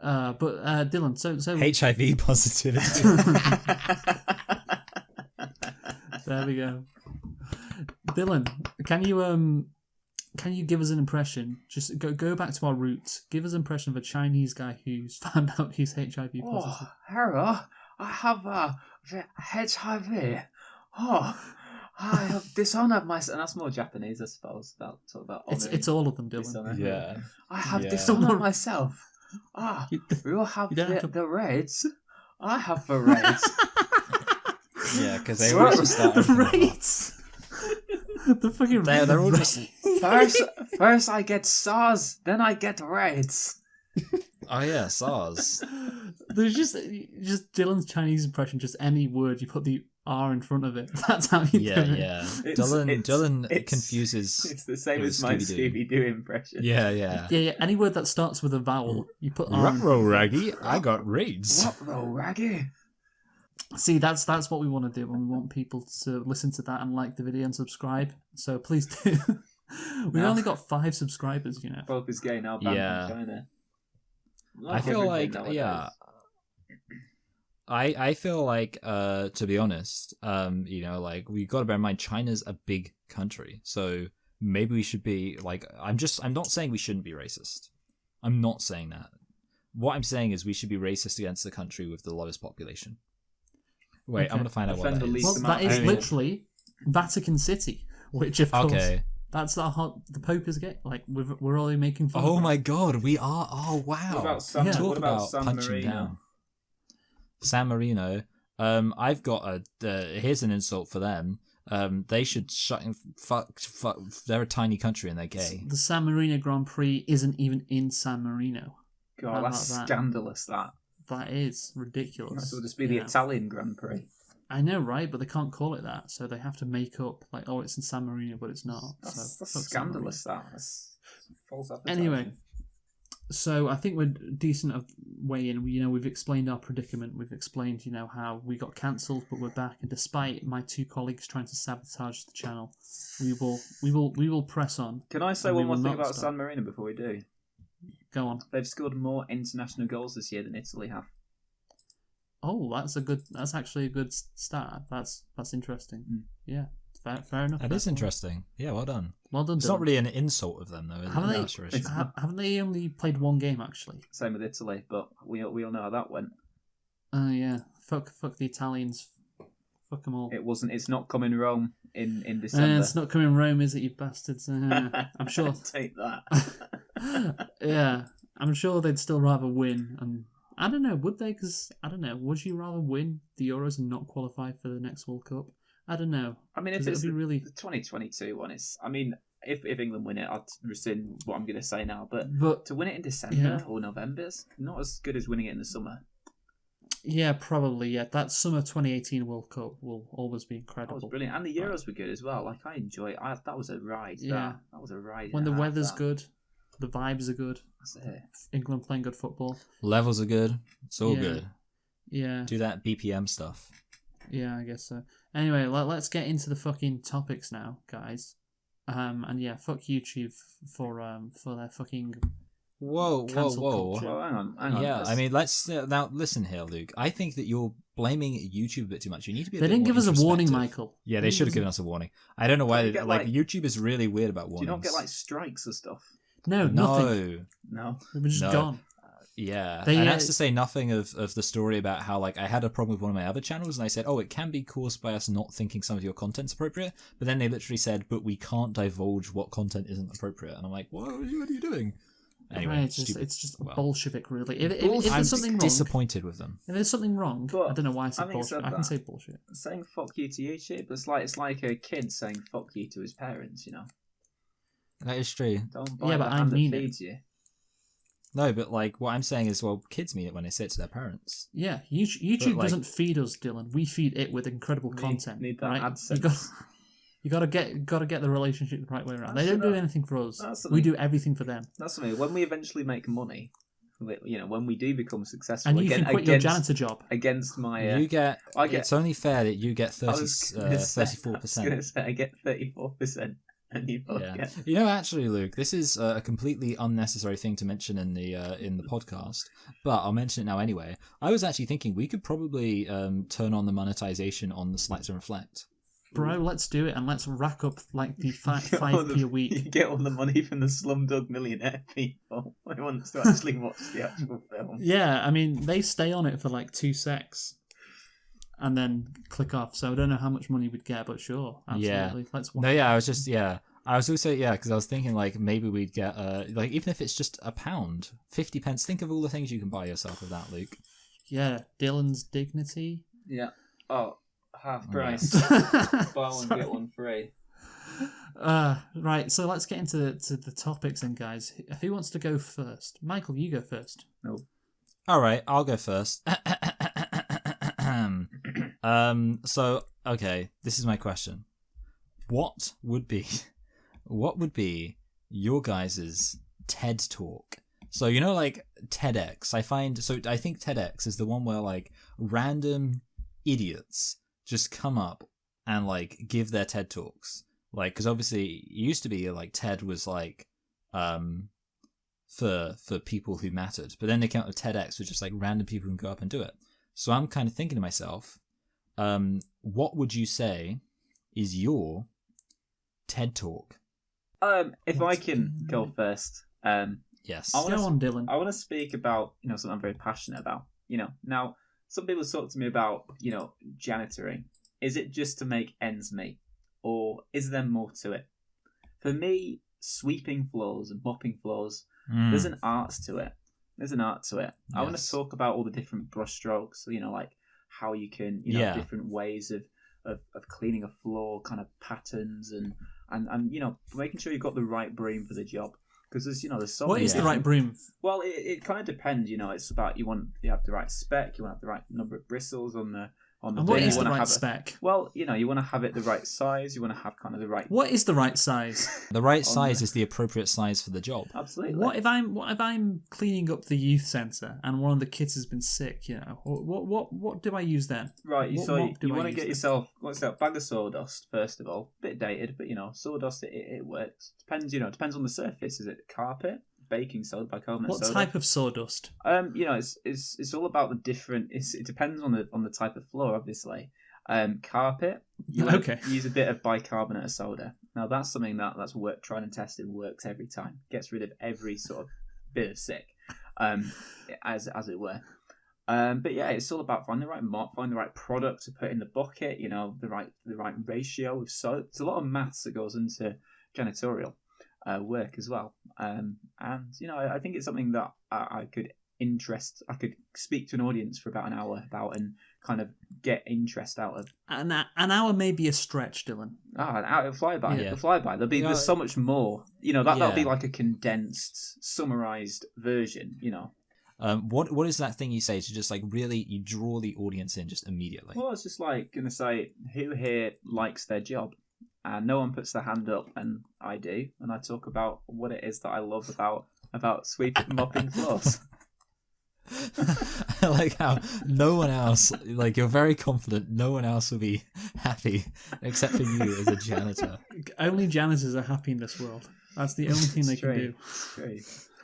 C: Dylan, so
B: HIV positivity.
C: there we go. Dylan, can you give us an impression? Just go back to our roots. Give us an impression of a Chinese guy who's found out he's HIV positive.
A: Oh, hello. I have HIV. Oh, I have dishonored myself. And that's more Japanese, I suppose. About
C: It's all of them, Dylan.
A: dishonor.
B: Yeah.
A: I have
B: Yeah.
A: dishonored myself. You have the raids. I have the raids.
B: Yeah, because they were actually starting
C: The
B: from the
C: raids. The fucking
B: They're all just.
A: First I get SARS, then I get raids.
B: Oh yeah, SARS.
C: There's just Dylan's Chinese impression. Just any word you put the R in front of it. That's how you
B: Yeah,
C: do it.
B: yeah.
A: It's-
B: Dylan
A: it's-
B: confuses.
A: It's the same
B: It
A: as
B: was
A: my
B: Scooby-Doo.
A: Scooby-Doo impression.
B: Yeah, yeah.
C: Yeah. Any word that starts with a vowel, you put R. in
B: Ruh-roh, Raggy, I got raids.
A: What, bro, Raggy?
C: See, that's what we want to do, and we want people to listen to that and like the video and subscribe. So please do. We've
A: No.
C: only got 5 subscribers, you know.
A: Focus getting now banned
B: Yeah.
A: from China.
B: I feel
A: everything
B: like,
A: nowadays.
B: yeah. I feel like, to be honest, like we got to bear in mind China's a big country, so maybe we should be like. I'm not saying we shouldn't be racist. I'm not saying that. What I'm saying is we should be racist against the country with the lowest population. Wait, I'm
C: Okay.
B: gonna find out what
A: Offend
B: that
A: the
B: is.
A: least
C: Well,
A: amount
C: that
A: of
C: is
A: people.
C: literally Vatican City, which of course
B: Okay.
C: that's the pokers get. Like we're only making fun.
B: Oh
C: of
B: my god, we are. Oh wow.
A: What about San,
C: Yeah.
B: Talk
A: what about
B: about
A: San
B: punching
A: Marino?
B: down. San Marino. I've got here's an insult for them. They should fuck. They're a tiny country and they're gay.
C: The San Marino Grand Prix isn't even in San Marino. How
A: God, that's
C: about that?
A: scandalous, that.
C: That is ridiculous.
A: That would just be the
C: you know.
A: Italian Grand Prix.
C: I know, right? But they can't call it that, so they have to make up like, oh, it's in San Marino, but it's not.
A: That's
C: so fuck San
A: scandalous, that. That's false
C: Marino.
A: advertising.
C: Anyway, so I think we're decent of way in. We've explained our predicament. We've explained, how we got cancelled, but we're back. And despite my 2 colleagues trying to sabotage the channel, we will press on.
A: Can I say
C: And we
A: one more
C: will
A: thing
C: not
A: about
C: stop.
A: San Marino before we do?
C: Go on.
A: They've scored more international goals this year than Italy have.
C: Oh, that's actually a good start. That's interesting. Yeah, fair enough.
B: That is interesting. Yeah, well done.
C: Well done.
B: It's
C: Dylan.
B: not really an insult of them though. Is it?
C: Haven't they?
B: That's your issue.
C: Haven't they only played 1 game actually?
A: Same with Italy, but we all know how that went.
C: Oh yeah. Fuck the Italians. Fuck them all.
A: It's not coming Rome in December.
C: It's not coming Rome, is it, you bastards? I'm sure.
A: Take that.
C: Yeah, I'm sure they'd still rather win. And I don't know, would they? Because I don't know. Would you rather win the Euros and not qualify for the next World Cup? I don't know.
A: I mean, if
C: 'Cause
A: it's
C: it'd be really.
A: the 2022 one, if England win it, I'd rescind what I'm going to say now. But
C: But
A: to win it in December
C: Yeah.
A: or November is not as good as winning it in the summer.
C: yeah, probably. Yeah, that summer 2018 World Cup will always be
A: That
C: incredible.
A: was brilliant, and the Euros were good as well. Like I enjoy it. That was a ride.
C: Yeah.
A: That was a ride.
C: When
A: and
C: the
A: a half,
C: weather's
A: that.
C: good, the vibes are good.
A: That's it.
C: England playing good football.
B: Levels are good. It's all
C: Yeah.
B: good.
C: Yeah,
B: Do that BPM stuff.
C: yeah, I guess so. Anyway, let's get into the fucking topics now, guys. And yeah, fuck YouTube for their fucking
B: Whoa,
C: Cancel culture.
A: Well, hang on.
B: Yeah,
A: Let's-
B: I mean, let's now listen here, Luke. I think that you're blaming YouTube a bit too much. You need to be.
C: They didn't give us a warning, Michael.
B: Yeah, they should have given us a warning. I don't know why.
A: Don't you get, like-
B: YouTube is really weird about
A: do
B: warnings.
A: you not get like strikes or stuff?
C: No, nothing.
B: No.
A: No.
C: It was just
B: No.
C: gone.
B: Yeah,
C: They,
B: and that's to say nothing of the story about how like I had a problem with one of my other channels, and I said, "Oh, it can be caused by us not thinking some of your content's appropriate." But then they literally said, "But we can't divulge what content isn't appropriate," and I'm like, "What are you doing?" Anyway,
C: Right,
B: stupid.
C: it's just
B: Well,
C: Bolshevik, really. If
B: I'm
C: there's something wrong,
B: disappointed with them.
C: if there's something wrong,
A: But
C: I don't know why I said
A: having
C: bullshit.
A: said
C: I can
A: that-
C: say bullshit.
A: Saying fuck you to YouTube, it's like a kid saying fuck you to his parents.
B: That is true.
A: Don't bite
C: Yeah, but
A: the
C: I
A: hand that
C: mean it.
A: feeds you.
B: No, but like what I'm saying is, well, kids mean it when they say it to their parents.
C: Yeah, YouTube
B: like-
C: doesn't feed us, Dylan. We feed it with incredible content.
A: Need that
C: right?
A: AdSense.
C: You gotta get the relationship the right way around. They don't do anything for us.
A: That's
C: We
A: something-
C: do everything for them.
A: That's something. When we eventually make money, when we do become successful,
C: And you can quit your janitor job.
A: against my.
B: You get.
A: I get-
B: It's only fair that you get
A: I was gonna say-
B: 34%.
A: I was gonna say I get 34%. And you both
B: Yeah.
A: get...
B: You know, actually, Luke, this is a completely unnecessary thing to mention in the podcast, but I'll mention it now anyway. I was actually thinking we could probably turn on the monetization on the Select and Reflect.
C: Bro, let's do it and let's rack up like the
A: You get all
C: 5p a week.
A: You get all the money from the Slumdog Millionaire people who wants to actually watch the actual film.
C: Yeah, I mean, they stay on it for like 2 secs and then click off. So I don't know how much money we'd get, but sure, absolutely.
B: Yeah.
C: Let's watch
B: No, yeah, I was just, yeah. I was also, yeah, because I was thinking like maybe we'd get, like even if it's just £1, 50 pence, think of all the things you can buy yourself with that, Luke.
C: Yeah, Dylan's Dignity.
A: Yeah. Oh, half price. Buy one, get one free.
C: Right, so let's get into the topics then, guys. Who wants to go first? Michael, you go first.
A: No.
B: All right, I'll go first. So, okay, this is my question. What would be your guys' TED talk? So, you know, like TEDx, I think TEDx is the one where like random idiots just come up and like give their TED talks. Like, because obviously it used to be like TED was like, for people who mattered, but then they came out with TEDx, which is like random people who can go up and do it. So I'm kind of thinking to myself, what would you say is your TED talk?
A: If I can go first,
B: Yes.
C: Go on, Dylan.
A: I want to speak about, something I'm very passionate about. Now some people talk to me about, janitoring. Is it just to make ends meet, or is there more to it? For me, sweeping floors and mopping floors, there's an art to it. I want to talk about all the different brushstrokes, like how you can, different ways of cleaning a floor, kind of patterns and making sure you've got the right broom for the job. Because there's so
C: What
A: many
C: is the right broom?
A: Well, it kind of depends, it's about you have the right spec, you want to have the right number of bristles on the
C: And
A: bin.
C: what is
A: You
C: the
A: wanna
C: right
A: have
C: spec?
A: Well, you want to have it the right size, you want to have kind of the right...
C: What is the right size?
B: The right size is the appropriate size for the job.
A: Absolutely.
C: What if I'm cleaning up the youth centre and one of the kids has been sick? What do I use then?
A: Right,
C: What
A: so
C: mop do
A: you
C: I
A: want to
C: use
A: get
C: then?
A: yourself, what's that, bag of sawdust, first of all. Bit dated, but sawdust, it works. Depends on the surface. Is it carpet? Baking soda, bicarbonate
C: What
A: soda.
C: type of sawdust?
A: It's all about the different. It depends on the type of floor, obviously. Carpet, you want
C: Okay.
A: to use a bit of bicarbonate of soda. Now that's something that's tried and tested, works every time. Gets rid of every sort of bit of sick, as it were. But yeah, it's all about finding the right mop, finding the right product to put in the bucket. The right ratio of soap. There's a lot of maths that goes into janitorial work as well. And I think it's something that I could speak to an audience for about an hour about and kind of get interest out of.
C: An hour may be a stretch, Dylan.
A: An hour, it'll fly by.
B: Yeah.
A: It'll fly by. There's so much more. That'll be like a condensed, summarized version.
B: What is that thing you say to just like really you draw the audience in just immediately?
A: Well, it's just like gonna say who here likes their job, and no one puts their hand up, and I do, and I talk about what it is that I love about sweeping, mopping floors.
B: I like how no one else, like you're very confident, no one else will be happy except for you as a janitor.
C: Only janitors are happy in this world. That's the only thing they can do.
A: It's true.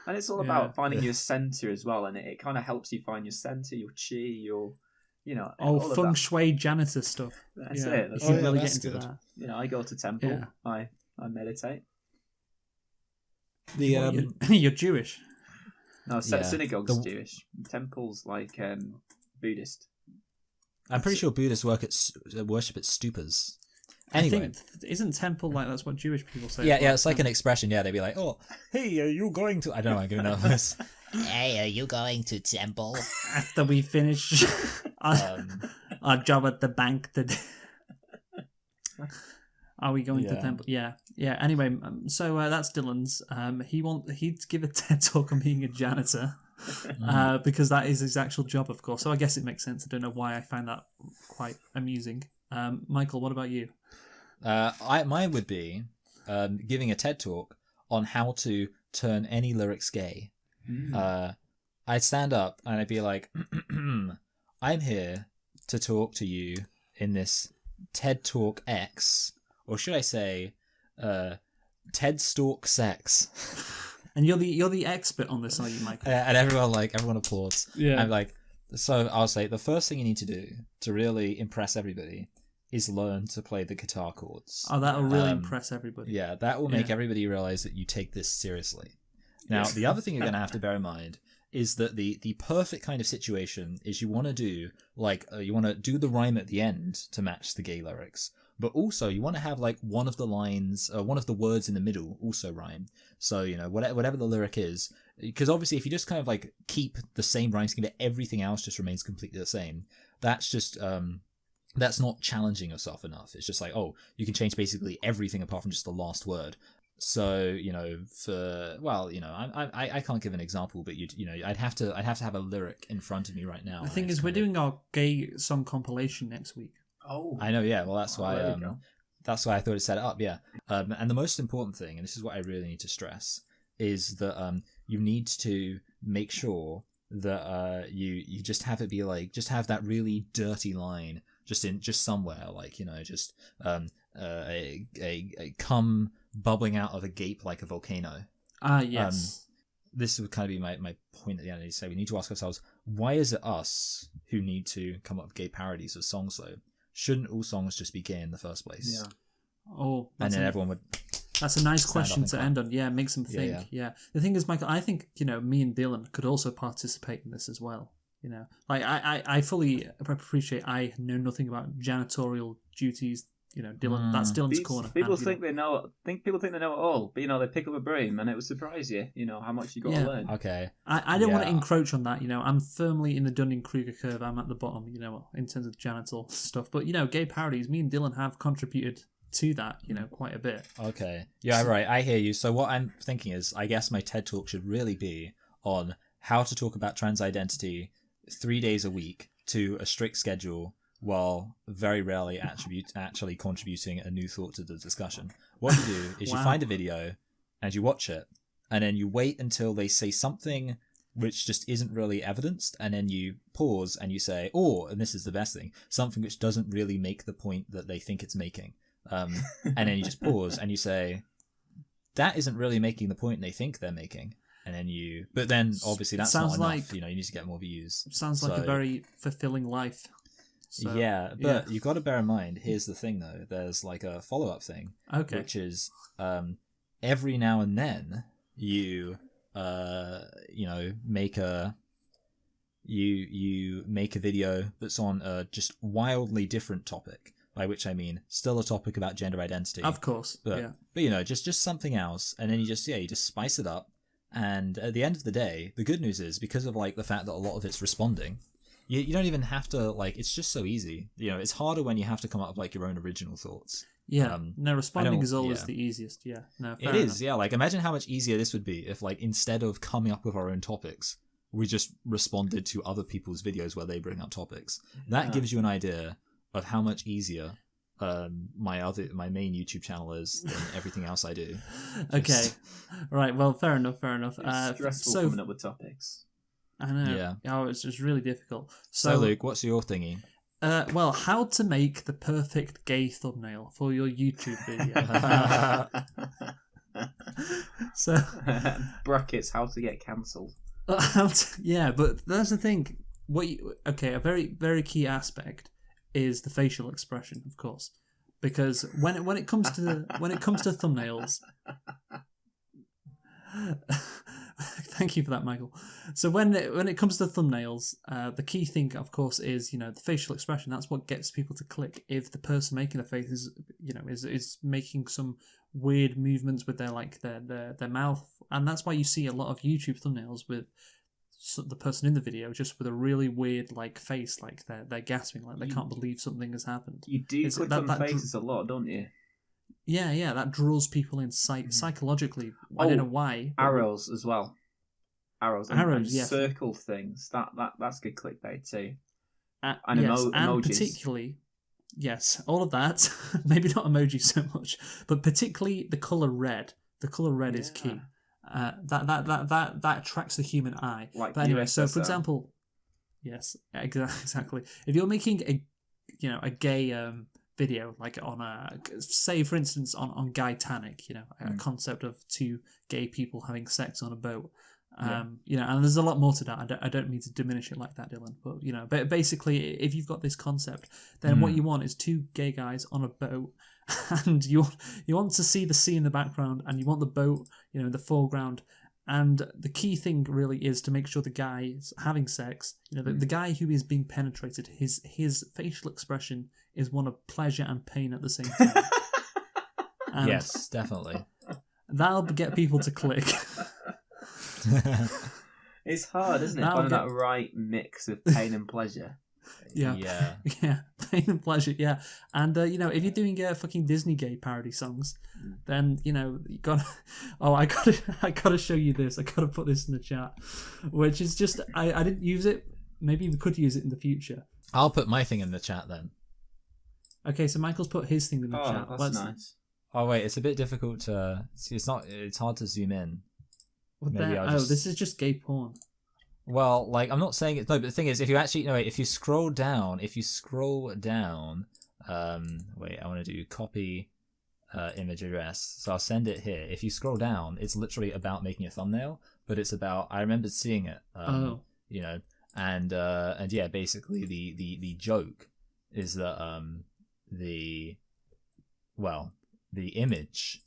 A: And it's all
C: Yeah.
A: about finding your centre as well, and it kind of helps you find your centre, your chi, your, all of
C: Feng
A: that.
C: shui janitor stuff.
A: That's
C: Yeah,
A: it. That's
C: you can
A: it.
C: really
B: that's
C: get into
B: good.
C: that.
A: I go to temple.
C: Yeah.
A: I meditate.
C: You're Jewish.
A: No,
B: Yeah.
A: synagogue's Jewish. Temple's like Buddhist.
B: I'm pretty sure Buddhists worship at stupas. Anyway.
C: I think, isn't temple like that's what Jewish people say?
B: Yeah, it's like an expression. Yeah, they'd be like, "Oh, hey, are you going to?" I don't know. I'm giving out this.
D: Hey, are you going to temple?
C: After we finish our job at the bank today. Are we going to
B: Yeah.
C: temple? Yeah. Anyway, so that's Dylan's. He'd give a TED talk on being a janitor, because that is his actual job, of course. So I guess it makes sense. I don't know why I find that quite amusing. Michael, what about you?
B: Mine would be giving a TED talk on how to turn any lyrics gay. I'd stand up and I'd be like, I'm here to talk to you in this TED Talk X, or should I say, Ted stalk sex.
C: And you're the expert on this, are you, Michael?
B: And everyone applauds.
C: Yeah.
B: I'm like, so I'll say the first thing you need to do to really impress everybody is learn to play the guitar chords.
C: Oh, that'll really impress everybody.
B: Yeah, that will make everybody realize that you take this seriously. Now, the other thing you're going to have to bear in mind is that the perfect kind of situation is you want to do the rhyme at the end to match the gay lyrics, but also you want to have like one of the lines, one of the words in the middle also rhyme. So, you know, whatever the lyric is, because obviously if you just kind of like keep the same rhyme scheme, but everything else just remains completely the same, that's just that's not challenging yourself enough. It's just like, oh, you can change basically everything apart from just the last word. So, you know, I can't give an example, but I'd have to have a lyric in front of me right now.
C: The thing is, we're doing our gay song compilation next week.
A: Oh,
B: I know, yeah. Well, that's why
A: that's
B: why I thought it set it up, yeah. And the most important thing, and this is what I really need to stress, is that you need to make sure that you just have it be like, just have that really dirty line just somewhere, like, you know, just a cum bubbling out of a gape like a volcano.
C: Yes.
B: This would kind of be my point at the end. To say we need to ask ourselves, why is it us who need to come up with gay parodies of songs though? Shouldn't all songs just be gay in the first place?
A: Yeah.
C: Oh,
B: and then everyone would.
C: That's a nice question to end on. Yeah, makes them think. Yeah. The thing is, Michael, I think, you know, me and Dylan could also participate in this as well. You know, like I fully appreciate I know nothing about janitorial duties. You know, Dylan, that's Dylan's corner.
A: People think they know. People think they know it all, but you know, they pick up a broom and it would surprise you. You know how much you got to learn.
B: Okay.
C: I don't want to encroach on that. You know, I'm firmly in the Dunning-Kruger curve. I'm at the bottom. You know, in terms of janitor stuff. But you know, gay parodies. Me and Dylan have contributed to that. You know, quite a bit.
B: Okay. Yeah. Right. I hear you. So what I'm thinking is, I guess my TED talk should really be on how to talk about trans identity 3 days a week to a strict schedule, while very rarely actually contributing a new thought to the discussion. What you do is you find a video and you watch it, and then you wait until they say something which just isn't really evidenced, and then you pause and you say, and this is the best thing, something which doesn't really make the point that they think it's making. And then you just pause and you say, that isn't really making the point they think they're making. And then but then obviously that's not enough. You know, you need to get more views.
C: Sounds like a very fulfilling life. So,
B: yeah, but you've got to bear in mind, here's the thing though, there's like a follow-up thing, which is every now and then you make a video that's on a just wildly different topic, by which I mean still a topic about gender identity,
C: of course,
B: but you know, just something else, and then you just spice it up. And at the end of the day, the good news is, because of like the fact that a lot of it's responding, you don't even have to, like, it's just so easy. You know, it's harder when you have to come up with like your own original thoughts.
C: Yeah, responding is always the easiest. Yeah, no, fair enough.
B: Yeah. Like, imagine how much easier this would be if, like, instead of coming up with our own topics, we just responded to other people's videos where they bring up topics. That gives you an idea of how much easier my main YouTube channel is than everything else I do.
C: Okay, right. Well, fair enough.
A: It's stressful coming up with topics.
C: I know. Yeah. Oh, it's just really difficult.
B: So Luke, what's your thingy?
C: Well, how to make the perfect gay thumbnail for your YouTube video. So
A: brackets, how to get cancelled.
C: Yeah, but that's the thing. A very, very key aspect is the facial expression, of course, because when it comes to thumbnails. Thank you for that, Michael. So when it comes to thumbnails, the key thing, of course, is, you know, the facial expression. That's what gets people to click. If the person making the face is making some weird movements with their mouth, and that's why you see a lot of YouTube thumbnails with the person in the video just with a really weird like face, like they're gasping, like they can't believe something has happened.
A: You do click on faces a lot, don't you?
C: Yeah, that draws people in psychologically. I don't know why.
A: Arrows as well. Arrows,
C: yes.
A: Circle things. That's good clickbait too.
C: And
A: emojis.
C: And particularly, yes, all of that. Maybe not emoji so much, but particularly the color red. The color red is key. That attracts the human eye.
A: Like
C: but anyway,
A: USSR.
C: so for example, yes, exactly. If you're making a gay video, like on say for instance on Guytanic, a concept of two gay people having sex on a boat. And there's a lot more to that. I don't mean to diminish it like that, Dylan, but basically, if you've got this concept, then what you want is two gay guys on a boat, and you want to see the sea in the background, and you want the boat, in the foreground. And the key thing really is to make sure the guy is having sex. The guy who is being penetrated, his facial expression is one of pleasure and pain at the same time. And
B: yes, definitely.
C: That'll get people to click.
A: It's hard, isn't it? Finding that right mix of pain and pleasure.
C: Yeah, pain and pleasure. Yeah, and if you're doing fucking Disney gay parody songs, then you got. Oh, I gotta show you this. I gotta put this in the chat, which is just I didn't use it. Maybe we could use it in the future.
B: I'll put my thing in the chat then.
C: Okay, so Michael's put his thing in the chat.
A: That's nice.
B: Oh wait, it's a bit difficult to. It's hard to zoom in.
C: This is just gay porn.
B: Well, like, I'm not saying it's... No, but the thing is, if you actually... No, wait, if you scroll down... wait, I want to do copy image address. So I'll send it here. If you scroll down, it's literally about making a thumbnail, but it's about... I remember seeing it, and yeah, basically the joke is that the image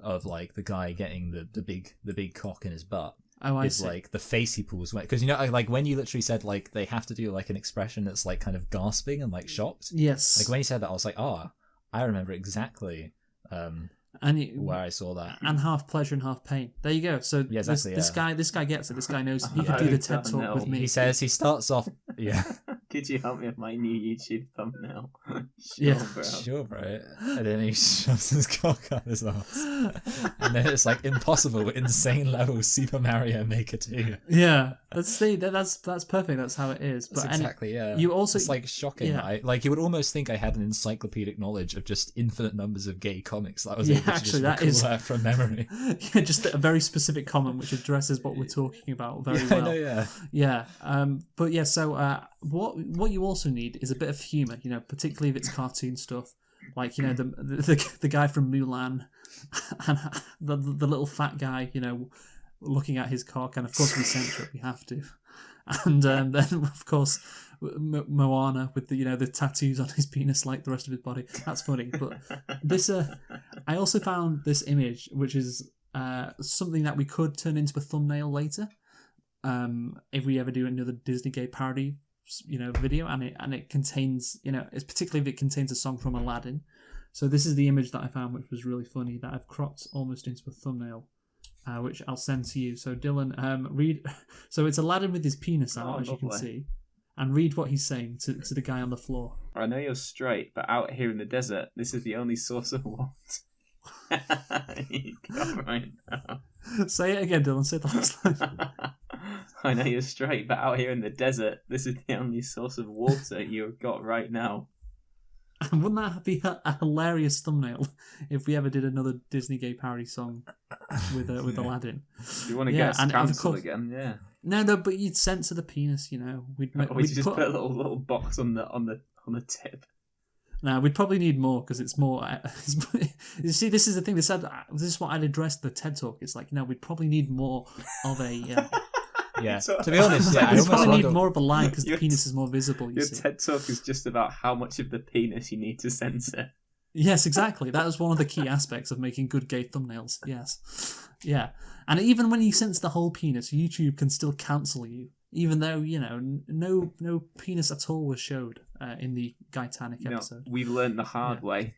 B: of, like, the guy getting the big cock in his butt is like the face he pulls away, because like when you literally said like they have to do like an expression that's like kind of gasping and like shocked.
C: Yes.
B: Like when you said that, I was like, I remember exactly where I saw that.
C: And half pleasure and half pain. There you go. So
B: yeah, exactly,
C: this guy gets it. This guy knows he can do the TED Talk with me.
B: He says he starts off. Yeah.
A: Could you help me with my new YouTube thumbnail?
B: Sure, bro. And then he shoves his cock up his ass. And then it's like impossible, insane level Super Mario Maker 2.
C: Yeah, that's perfect. That's how it is. But
B: exactly, yeah.
C: You also,
B: it's like shocking. Yeah. Like you would almost think I had an encyclopedic knowledge of just infinite numbers of gay comics that I was able to just recall that from memory.
C: Yeah, just a very specific comment which addresses what we're talking about very well.
B: I know, yeah.
C: Yeah. But yeah, so what you also need is a bit of humour, particularly if it's cartoon stuff, like the guy from Mulan, and the little fat guy, looking at his cock, and of course we censor it, we have to, and then of course Moana with the tattoos on his penis like the rest of his body. That's funny, but this I also found this image, which is something that we could turn into a thumbnail later, if we ever do another Disney gay parody video, and it contains, it's particularly if it contains a song from Aladdin. So this is the image that I found, which was really funny, that I've cropped almost into a thumbnail, which I'll send to you. So Dylan, read. So it's Aladdin with his penis out, as you can see, and read what he's saying to the guy on the floor.
A: I know you're straight, but out here in the desert, this is the only source of what? You got right now.
C: Say it again, Dylan. Say the last line.
A: I know you're straight, but out here in the desert, this is the only source of water you've got right now.
C: And wouldn't that be a hilarious thumbnail if we ever did another Disney gay parody song with Aladdin?
A: You want to get us cancelled again? Yeah.
C: No, but you'd censor the penis, We'd
A: just put a little box on the tip.
C: No, we'd probably need more, because it's more. You see, this is the thing. This is what I'd address the TED Talk. It's like, we'd probably need more of a.
B: Yeah, to be honest, I
C: almost probably need more of a line, because the penis is more visible.
A: Your TED Talk is just about how much of the penis you need to censor.
C: Yes, exactly. That is one of the key aspects of making good gay thumbnails. Yes, yeah, and even when you censor the whole penis, YouTube can still cancel you, even though no penis at all was showed in the Guytanic episode.
A: We've learned the hard way.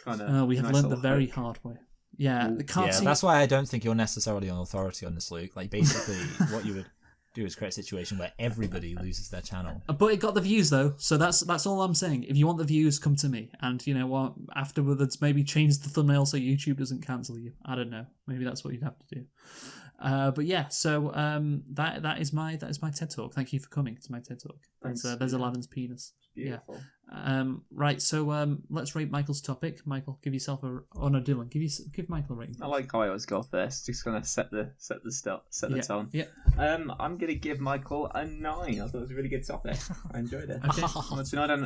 C: We have learned the very hard way. Yeah,
B: that's why I don't think you're necessarily on authority on this, Luke. Like, basically, what you would do is create a situation where everybody loses their channel.
C: But it got the views, though, so that's all I'm saying. If you want the views, come to me, and you know what? Afterwards, maybe change the thumbnail so YouTube doesn't cancel you. I don't know. Maybe that's what you'd have to do. But yeah, so that is my TED Talk. Thank you for coming to my TED Talk. There's Aladdin's penis.
A: Beautiful.
C: Yeah. Right. So let's rate Michael's topic. Michael, give yourself a. Oh no, Dylan, give Michael a rating.
A: I like how I always go first. Just gonna set the tone.
C: Yeah.
A: I'm gonna give Michael a 9. I thought it was a really good topic. I enjoyed it.
C: Okay.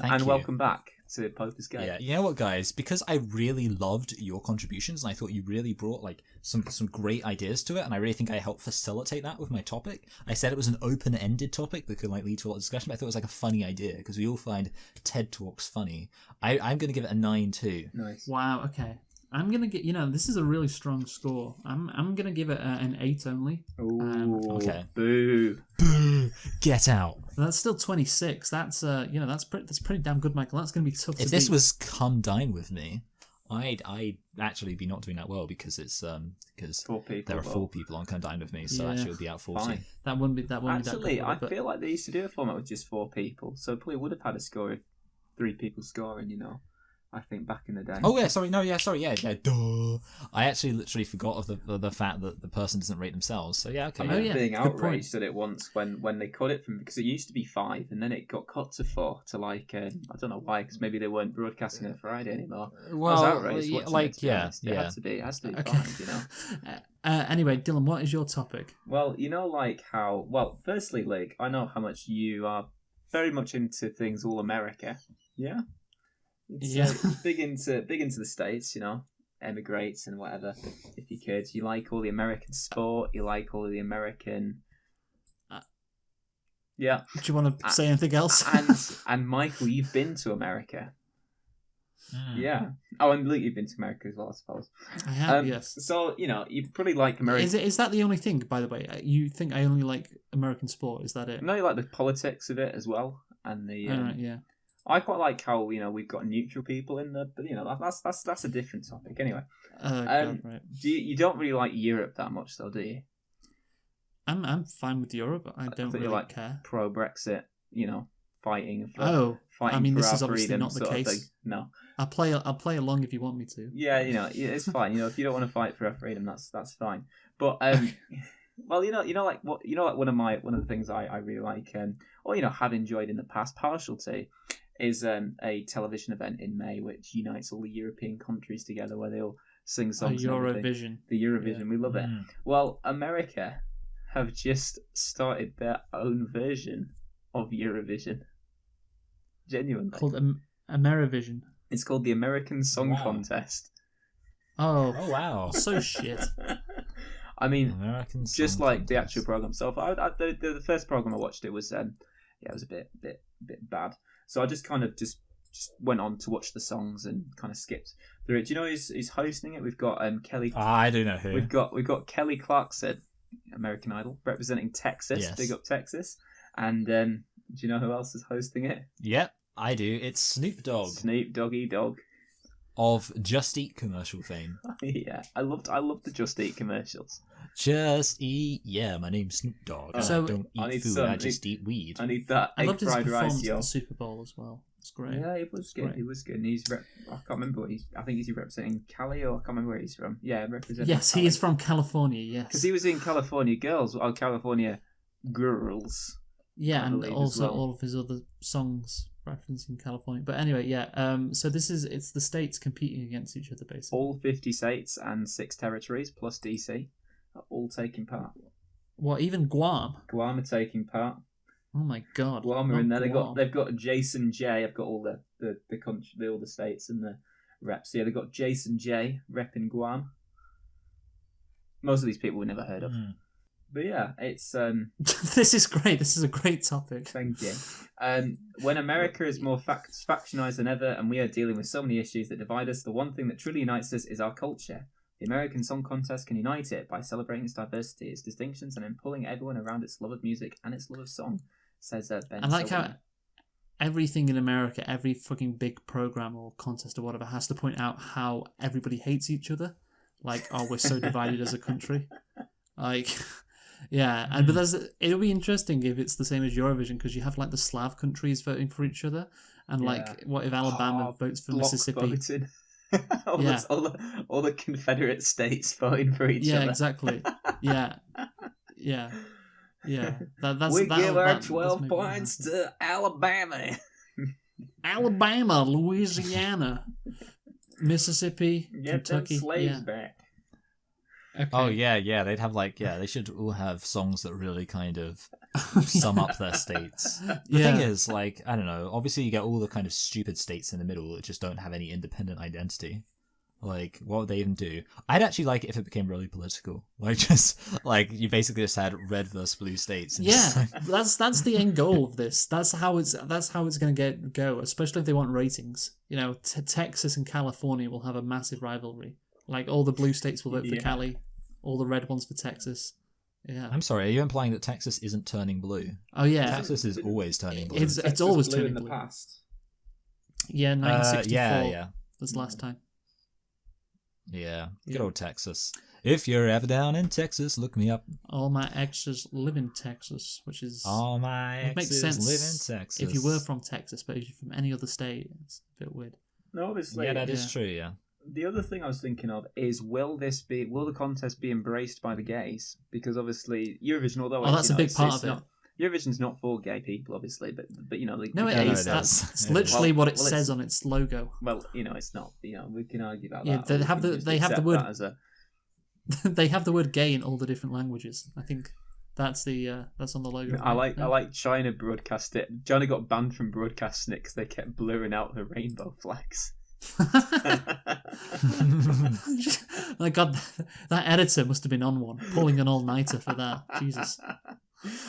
A: And welcome back. to Poper's Gate.
B: Yeah, you know what, guys? Because I really loved your contributions, and I thought you really brought like some great ideas to it, and I really think I helped facilitate that with my topic. I said it was an open-ended topic that could like lead to a lot of discussion. But I thought it was like a funny idea because we all find TED Talks funny. I'm going to give it a 9 too.
A: Nice.
C: Wow. Okay. I'm gonna get. This is a really strong score. I'm gonna give it an 8 only.
A: Ooh,
B: Okay.
A: Boo.
B: Boo! Get out.
C: That's still 26. That's that's pretty damn good, Michael. That's gonna be tough.
B: If
C: to
B: this
C: beat.
B: was Come Dine With Me, I'd actually be not doing that well because it's because
A: 4 people.
B: there are 4 people on Come Dine With Me, so
C: Yeah.
B: actually it would be out 40.
A: Fine.
C: that wouldn't be that
A: Actually,
C: good,
A: I
C: but-
A: feel like they used to do a format with just 4 people, so it probably would have had a score of 3 people scoring, I think back in the day.
B: Oh yeah, sorry, duh. I actually literally forgot of the fact that the person doesn't rate themselves. So yeah, okay.
A: I
C: Oh,
A: remember
C: yeah,
A: being
C: good point.
A: outraged at it once when they cut it from, because it used to be 5 and then it got cut to 4 to like I don't know why, because maybe they weren't broadcasting it Friday anymore.
B: Well,
A: I was outraged
B: yeah,
A: watching
B: like
A: it, to be
B: yeah,
A: honest. It
B: yeah.
A: had to be
C: Okay.
A: 5,
C: Anyway, Dylan, what is your topic?
A: Well, like how, firstly, Lig, I know how much you are very much into things all America. Yeah? It's,
C: Yeah.
A: big into the States, emigrates and whatever, if you could. You like all the American sport, you like all the American... Yeah.
C: Do you want to say anything else?
A: And Michael, you've been to America.
B: Mm.
A: Yeah. Oh, and Luke, you've been to America as well, I suppose.
C: I have, yes.
A: So, you probably like American...
C: Is that the only thing, by the way? You think I only like American sport? Is that it?
A: No, you like the politics of it as well, and the...
C: Alright, yeah.
A: I quite like how we've got neutral people in there, but that's a different topic. Anyway,
C: God, right.
A: you don't really like Europe that much, though, do you?
C: I'm fine with Europe. I don't
A: thought you
C: really
A: like
C: care.
A: Pro Brexit, fighting for
C: I mean,
A: for
C: this
A: our
C: is obviously
A: freedom
C: not the
A: sort of
C: case.
A: thing. No,
C: I'll play along if you want me to.
A: yeah, it's fine. If you don't want to fight for our freedom, that's fine. But well, like one of the things I really like, or have enjoyed in the past, partial to, is a television event in May which unites all the European countries together, where they all sing songs.
C: Eurovision.
A: The Eurovision,
C: Yeah.
A: we love it.
B: Mm.
A: Well, America have just started their own version of Eurovision. Genuinely.
C: Called Amerivision.
A: It's called the American Song
B: Wow.
A: Contest.
C: Oh,
B: Oh wow.
C: so shit.
A: I mean,
B: American
A: just
B: Song
A: like the
B: Contest.
A: actual program. So the first program I watched, it was it was a bit bad. So I just kind of just went on to watch the songs and kind of skipped through it. Do you know who's hosting it? We've got Kelly.
B: I do know who.
A: We've got Kelly Clarkson, American Idol, representing Texas.
B: Yes.
A: Big up Texas. And do you know who else is hosting it?
B: Yep, I do. It's Snoop Dogg
A: Snoop Doggy Dog.
B: of Just Eat commercial fame.
A: Yeah, I loved the Just Eat commercials.
B: Just eat, yeah. My name's Snoop Dogg. and
C: So-
B: I don't
A: I
B: eat
A: need
B: food.
A: some-
B: I just eat weed.
A: I need that
C: I
A: egg
C: loved his
A: fried
C: performance
A: rice,
C: at
A: yo.
C: the Super Bowl as well. It's great.
A: Yeah, it was good.
C: Great.
A: It was good. And I can't remember what I think he's representing Cali, or I can't remember where he's from. Yeah, representing.
C: Yes, he is from California. Yes.
A: Because he was in California Girls, or California Girls.
C: Yeah,
A: I
C: and
A: believe, as
C: also
A: well.
C: all of his other songs referencing California. But anyway, yeah. So it's the states competing against each other, basically.
A: All 50 states and 6 territories plus DC are all taking part.
C: What? Even Guam?
A: Guam are taking part.
C: Oh my God!
A: Guam are
C: not
A: in there.
C: Guam.
A: They've got Jason J. I've got all the country, all the states and the reps. Yeah, they've got Jason J. repping Guam. Most of these people we never heard of.
B: Mm.
A: But yeah, it's
C: This is great. This is a great topic.
A: thank you. When America is more factionized than ever, and we are dealing with so many issues that divide us, the one thing that truly unites us is our culture. The American Song Contest can unite it by celebrating its diversity, its distinctions, and in pulling everyone around its love of music and its love of song, says Ben.
C: I like how
A: Silverman.
C: everything in America, every fucking big program or contest or whatever, has to point out how everybody hates each other. Like, oh, we're so divided as a country. Like, yeah. And but it'll be interesting if it's the same as Eurovision, because you have like the Slav countries voting for each other, and
A: Yeah.
C: like, what if Alabama votes for
A: Block
C: Mississippi?
A: voting.
C: Yeah.
A: all the Confederate states voting for each
C: Yeah,
A: other.
C: exactly. Yeah, yeah, yeah. That's
A: We
C: that'll-
A: give our
C: that-
A: 12
C: that's maybe
A: points to Alabama.
C: Alabama, Louisiana, Mississippi,
A: Get them
C: Kentucky.
A: slaves
C: Yeah.
A: back.
C: Okay.
B: Oh yeah, they'd have they should all have songs that really kind of sum up their states. The thing is, I don't know, obviously you get all the kind of stupid states in the middle that just don't have any independent identity. Like, what would they even do? I'd actually like it if it became really political. You basically just had red versus blue states. And
C: that's the end goal of this. That's how it's going to go, especially if they want ratings. Texas and California will have a massive rivalry. Like, all the blue states will vote for Cali, all the red ones for Texas. Yeah.
B: I'm sorry, are you implying that Texas isn't turning blue?
C: Oh, yeah.
B: Texas is always turning blue.
C: It's always
A: blue
C: turning
A: in the
C: blue.
A: past.
C: Yeah, 1964
B: yeah.
C: was the last time.
B: Yeah, good old Texas. If you're ever down in Texas, look me up.
C: All my exes live in Texas, which is...
B: All my exes live in Texas.
C: If you were from Texas, but if you're from any other state, it's a bit weird.
A: No, obviously.
B: Yeah, that is true, yeah.
A: The other thing I was thinking of is, will the contest be embraced by the gays? Because obviously Eurovision, although
C: that's a big part of it.
A: Eurovision's not for gay people, obviously, but
C: no, it is. That's literally what it says on its logo.
A: Well, it's not. We can argue about
C: that.
A: Yeah,
C: they have the word. They have the word "gay" in all the different languages. I think that's on the logo.
A: I like China broadcast it. China got banned from broadcasting it because they kept blurring out the rainbow flags.
C: My God, that editor must have been on one, pulling an all-nighter for that. Jesus.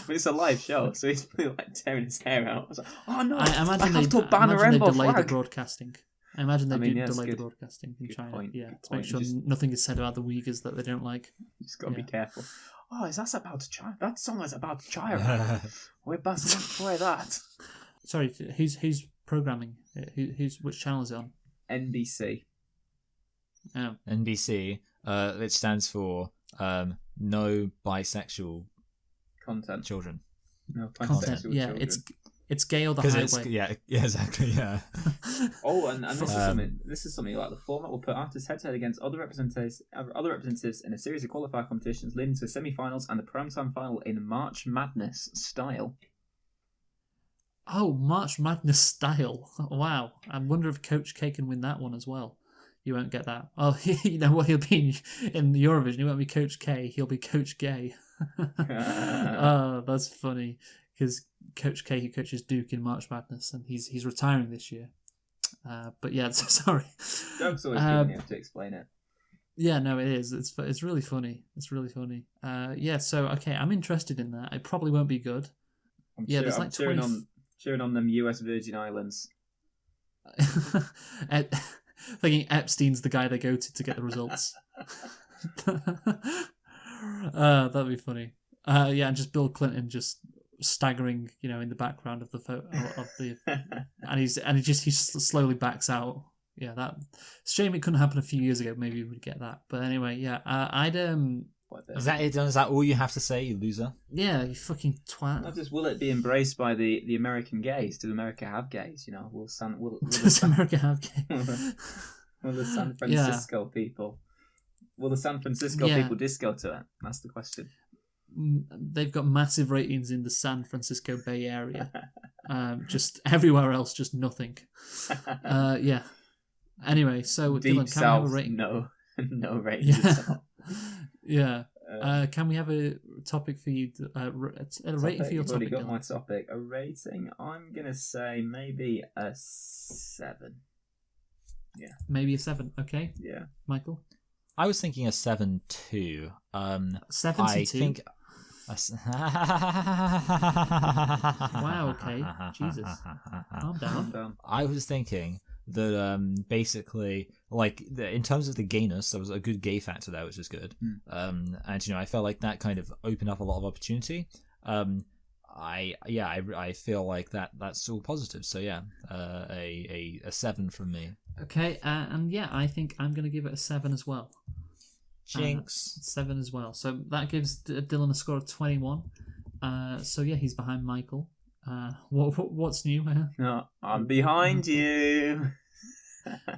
A: But it's a live show, so he's probably tearing his hair out. I was like, oh no, I
C: have
A: to ban a rainbow flag.
C: The broadcasting. I imagine they delay the broadcasting in China. To make sure nothing is said about the Uyghurs that they don't like.
A: You just got to be careful. Oh, is that about China? That song is about China. We're busting to play that.
C: Sorry, who's programming? Which channel is it on?
A: NBC.
C: Oh.
B: NBC, which stands for No Bisexual
A: Content.
B: Children.
A: No,
C: content. Yeah,
A: children.
C: It's gay or the highway.
B: Yeah, exactly, yeah.
A: Oh, and this is something like the format will put artists head to head against other representatives in a series of qualifier competitions leading to semi-finals and the primetime final in March Madness style.
C: Oh, March Madness style. Wow. I wonder if Coach K can win that one as well. You won't get that. Oh, you know what he'll be in Eurovision? He won't be Coach K, he'll be Coach Gay. Oh, that's funny. Because Coach K, who coaches Duke in March Madness, and he's retiring this year. But yeah, sorry.
A: Doug's always good when you have to explain it.
C: Yeah, no, it is. It's really funny. It's really funny. Yeah, so, okay, I'm interested in that. It probably won't be good. There's like
A: cheering on them US Virgin Islands.
C: Thinking Epstein's the guy they go to get the results. That'd be funny. Yeah, and just Bill Clinton just staggering, in the background of the photo of the, and he slowly backs out. Yeah, that shame it couldn't happen a few years ago. Maybe we would get that. But anyway, yeah, I'd
B: Is that it? Is that all you have to say, you loser?
C: Yeah, you fucking twat.
A: Not just will it be embraced by the American gays? Does America have gays?
C: Does America have gays?
A: Will the San Francisco people? Will the San Francisco people disco to it? That's the question.
C: They've got massive ratings in the San Francisco Bay Area. Just everywhere else, just nothing. Yeah. Anyway, so
A: Deep
C: Dylan, can
A: South,
C: we have a rating?
A: No ratings at all.
C: Yeah. Can we have a topic for you? A rating for your
A: I've
C: topic?
A: already got
C: Dylan?
A: my topic. A rating? I'm gonna say maybe a 7. Yeah.
C: Maybe a 7. Okay.
A: Yeah.
C: Michael.
B: I was thinking a 7 too.
C: 7
B: I
C: to 2.
B: think.
C: Wow. Okay. Jesus. Calm down.
B: I was thinking that basically, in terms of the gayness, there was a good gay factor there, which is good. And I felt like that kind of opened up a lot of opportunity. I feel like that's all positive. So yeah, a 7 from me.
C: Okay, and yeah, I think I'm going to give it a 7 as well.
B: Jinx.
C: 7 as well. So that gives Dylan a score of 21. So yeah, he's behind Michael. What's new?
A: No, I'm behind you.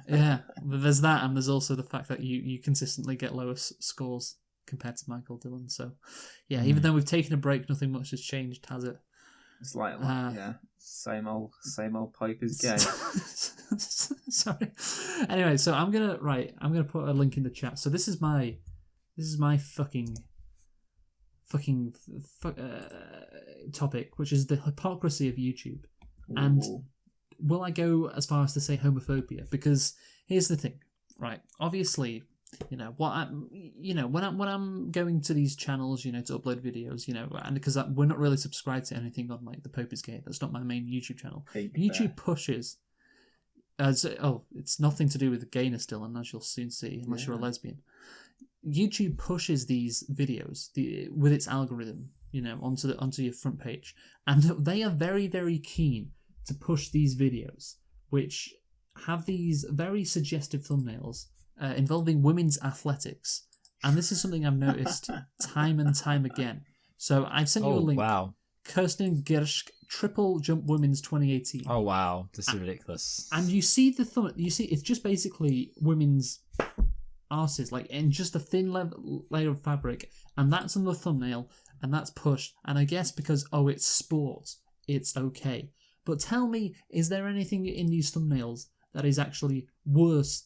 C: Yeah, there's that, and there's also the fact that you consistently get lower scores compared to Michael, Dylan. So yeah, even though we've taken a break, nothing much has changed, has it?
A: It's like same old pipe is gay.
C: Sorry. Anyway, so I'm gonna put a link in the chat. So this is my fucking topic, which is the hypocrisy of YouTube. And
A: Ooh.
C: will I go as far as to say homophobia? Because here's the thing, right? Obviously, when I'm going to these channels, to upload videos, and because we're not really subscribed to anything on like the Pope is Gay. That's not my main YouTube channel. YouTube pushes. It's nothing to do with gayness, Dylan, as you'll soon see, unless you're a lesbian. YouTube pushes these videos with its algorithm, onto your front page, and they are very, very keen to push these videos, which have these very suggestive thumbnails involving women's athletics, and this is something I've noticed time and time again. So I've sent you a link.
B: Wow.
C: Kirsten Gersch Triple Jump Women's 2018.
B: Oh wow, this is ridiculous.
C: And you see it's just basically women's arses, like in just a thin layer of fabric, and that's on the thumbnail, and that's pushed. And I guess because it's sport, it's okay. But tell me, is there anything in these thumbnails that is actually worse?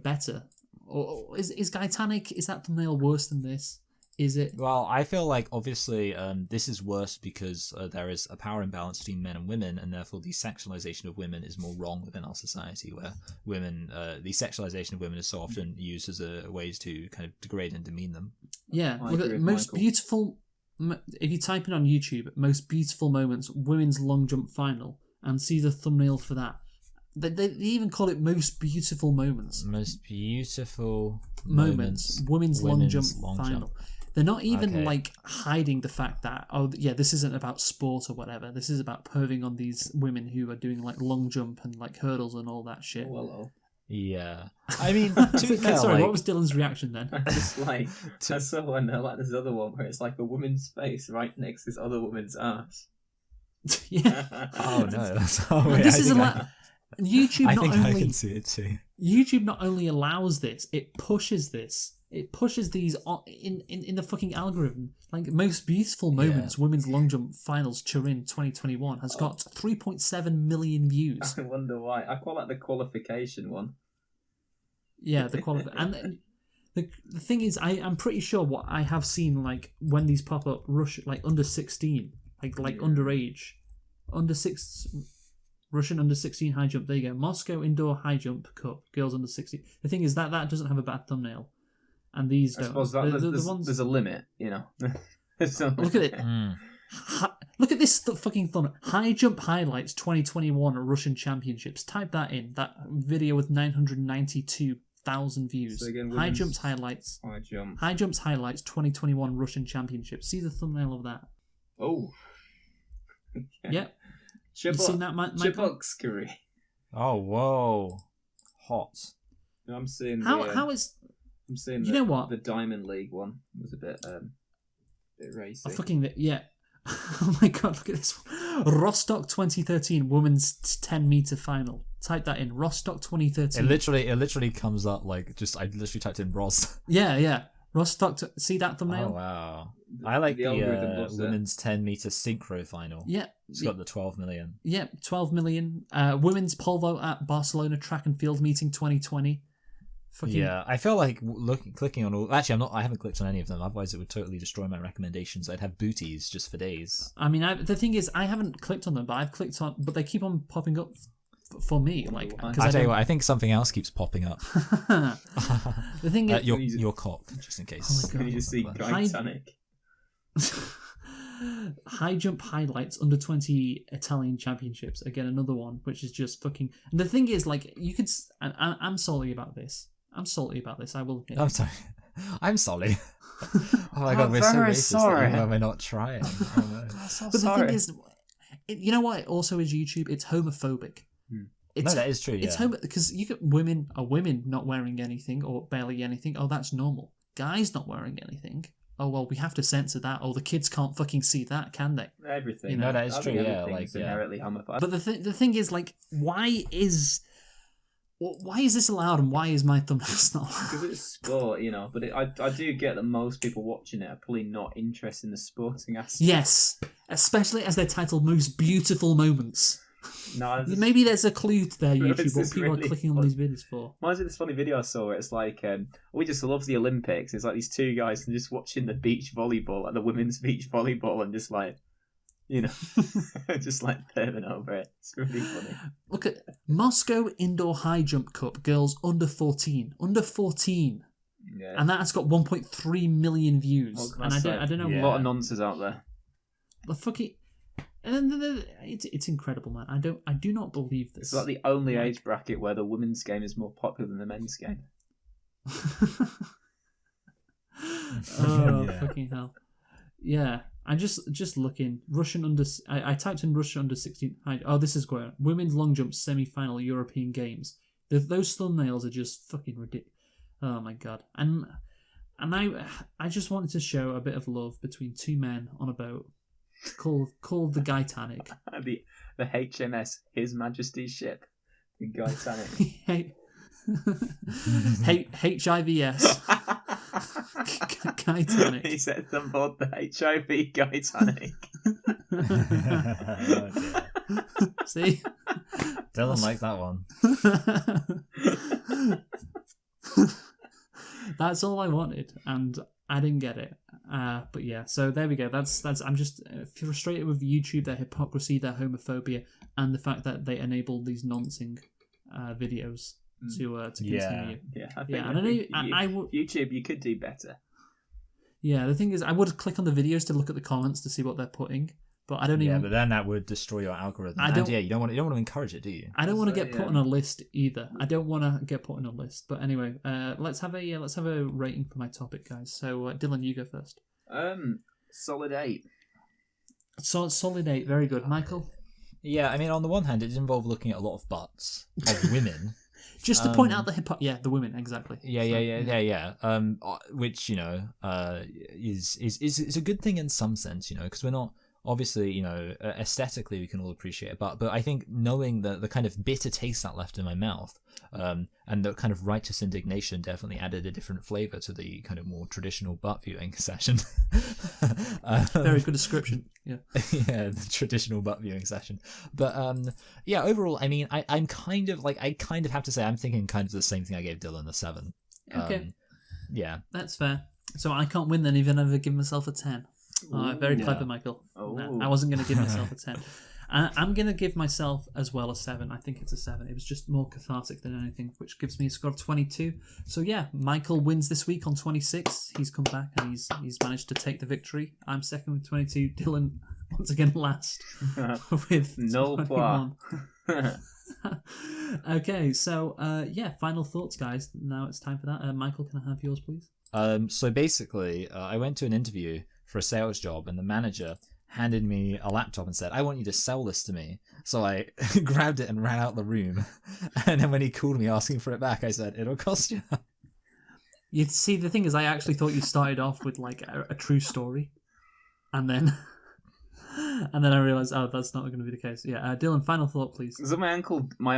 C: Better? Or is Titanic? Is that thumbnail worse than this? Is it?
B: Well, I feel like obviously this is worse because there is a power imbalance between men and women, and therefore the sexualization of women is more wrong within our society, where women, the sexualization of women is so often used as ways to kind of degrade and demean them.
C: Yeah, look at most beautiful. If you type in on YouTube, most beautiful moments, women's long jump final, and see the thumbnail for that. They even call it most beautiful moments.
B: Most beautiful
C: moments. Women's long jump final. They're not even like hiding the fact that this isn't about sport or whatever. This is about perving on these women who are doing like long jump and like hurdles and all that shit.
A: Oh, hello.
B: Yeah, I mean, to be fair,
C: sorry, what was Dylan's reaction then?
A: Just like I saw one like this other one where it's like a woman's face right next to this other woman's ass.
C: Yeah.
B: Oh no, that's
C: this is YouTube.
B: I
C: not
B: think
C: only
B: I can see it too.
C: YouTube not only allows this, it pushes this. It pushes these in the fucking algorithm. Like most beautiful moments, women's long jump finals Turin 2021 has got 3.7 million views.
A: I wonder why. I call that the qualification one.
C: Yeah, the and the thing is, I'm pretty sure what I have seen like when these pop up, like under 16, like underage, Russian under 16 high jump. There you go, Moscow Indoor High Jump Cup, girls under 16. The thing is that doesn't have a bad thumbnail. And these don't.
A: I suppose there's a limit,
C: Look at it. Look at this fucking thumbnail. High jump highlights 2021 Russian Championships. Type that in. That video with 992,000 views. So again, High jumps highlights. High jumps highlights 2021 Russian Championships. See the thumbnail of that.
A: Oh.
C: Yep. You seen that, Michael?
B: Oh, whoa. Hot.
A: No, I'm seeing I'm saying the Diamond League one was a bit racy.
C: Oh my god, look at this one. Rostock 2013 women's 10-meter final. Type that in. Rostock 2013.
B: It literally comes up like I literally typed in Ross.
C: Yeah. Rostock. See that thumbnail?
B: Oh wow. I like the women's 10-meter synchro final.
C: Yeah.
B: It's got the 12 million.
C: Yeah, 12 million. Women's pole vault at Barcelona track and field meeting 2020.
B: Yeah, I feel like clicking on all. Actually, I haven't clicked on any of them. Otherwise, it would totally destroy my recommendations. I'd have booties just for days.
C: I mean, the thing is, I haven't clicked on them, but I've clicked on. But they keep on popping up for me. Like,
B: I tell you what, I think something else keeps popping up.
C: The thing is,
B: your cock, just in case.
C: Oh my god!
A: You just see Titanic.
C: High jump highlights under 20 Italian championships. Again, another one which is just fucking. And the thing is, like, you could. And I'm salty about this. I will admit.
B: I'm sorry. I'm sorry. Oh my god, we're so racist.
A: Sorry.
B: Why am I not trying? Oh, no.
C: But the thing is, you know what? It also is YouTube. It's homophobic.
B: No, that is true.
C: It's because you get women not wearing anything or barely anything. Oh, that's normal. Guys not wearing anything. Oh well, we have to censor that. Oh, the kids can't fucking see that, can they?
A: Everything.
B: No, that is true. Yeah,
A: inherently homophobic.
C: But the thing is, like, why is this allowed and why is my thumbnail not allowed?
A: Because it's sport, But I do get that most people watching it are probably not interested in the sporting aspect.
C: Yes, especially as they're titled "Most Beautiful Moments."
A: No,
C: Maybe there's a clue to their
A: No,
C: YouTube,
A: it's
C: what
A: just
C: people
A: really
C: are clicking on these videos for.
A: Reminds me of this funny video I saw where it's like, we just love the Olympics. It's like these two guys and just watching the beach volleyball, like the women's beach volleyball, and just like, you know, just like perving over it. It's really funny.
C: Look at Moscow Indoor High Jump Cup, girls under 14. Under 14.
A: Yeah.
C: And that's got 1.3 million views. And I don't know
A: A
B: Yeah.
A: lot of nonsense out there.
C: the fucking... And it's incredible, man. I do not believe this.
A: It's like the only age bracket where the women's game is more popular than the men's game.
C: Oh,
B: Yeah.
C: fucking hell. Yeah, I'm just looking. Russian under... I typed in Russia under 16... Oh, this is great. Women's long jump semi-final European Games. Those thumbnails are just fucking ridiculous. Oh, my God. And I just wanted to show a bit of love between two men on a boat called the Titanic.
A: the HMS His Majesty's Ship, the Titanic.
C: HIVS. Titanic.
A: He said on board the HIV Titanic.
B: Oh, dear.
C: See?
B: Dylan liked that one.
C: That's all I wanted, and I didn't get it. But yeah, so there we go. That's. I'm just frustrated with YouTube, their hypocrisy, their homophobia, and the fact that they enabled these noncing videos to continue.
A: Yeah, I think,
C: Yeah, and I know
A: YouTube, you could do better.
C: Yeah, the thing is, I would click on the videos to look at the comments to see what they're putting, but I don't even.
B: Yeah, but then that would destroy your algorithm.
C: I
B: And
C: don't-
B: yeah, you don't want to encourage it, do you?
C: I don't want to get put
A: yeah.
C: on a list either. I don't want to get put on a list. But anyway, let's have a rating for my topic, guys. So Dylan, you go first.
A: Solid 8.
C: Solid 8, very good. Michael,
B: Yeah, I mean, on the one hand, it did involve looking at a lot of butts of women.
C: just to point out the the women exactly.
B: Yeah. Which is a good thing in some sense, because we're not obviously, aesthetically we can all appreciate it, but I think knowing the kind of bitter taste that left in my mouth, and the kind of righteous indignation definitely added a different flavor to the kind of more traditional butt viewing session.
C: Very good description. Yeah.
B: Yeah, the traditional butt viewing session. But yeah, overall, I mean, I'm kind of have to say I'm thinking kind of the same thing I gave Dylan a 7.
C: Okay.
B: Yeah.
C: That's fair. So I can't win then, even if I give myself a 10. Very clever,
B: Yeah.
C: Michael.
A: Oh.
C: No, I wasn't going to give myself a 10. I'm going to give myself as well a 7. I think it's a 7. It was just more cathartic than anything, which gives me a score of 22. So yeah, Michael wins this week on 26. He's come back and he's managed to take the victory. I'm second with 22. Dylan, once again, last with
A: No
C: 21. Okay, so yeah, final thoughts, guys. Now it's time for that. Michael, can I have yours, please?
B: So basically, I went to an interview for a sales job, and the manager handed me a laptop and said, "I want you to sell this to me." So I grabbed it and ran out the room. And then when he called me asking for it back, I said, "It'll cost you."
C: You see, the thing is, I actually thought you started off with like a true story, and then I realized, oh, that's not going to be the case. Yeah, Dylan, final thought, please.
A: So my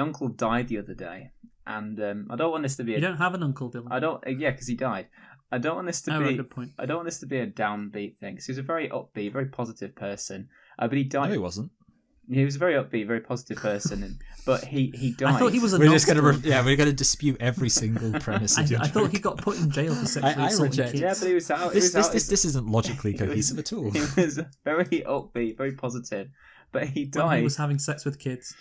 A: uncle died the other day, and I don't want this to be.
C: You don't have an uncle, Dylan.
A: I don't. Yeah, because he died. I don't want this to be.
C: Right, good point.
A: I don't want this to be a downbeat thing. 'Cause he was a very upbeat, very positive person. But he died.
B: No, he wasn't.
A: He was a very upbeat, very positive person, but he died.
C: I thought he was a.
B: We're just gonna
C: Nazi.
B: we're gonna dispute every single premise of your
C: I
B: joke.
C: thought he got put in jail for sexually
B: I
C: assaulting
B: reject.
C: kids.
A: Yeah, but he was out.
B: This isn't logically cohesive at all.
A: He was very upbeat, very positive, but he
C: When
A: died.
C: he was having sex with kids.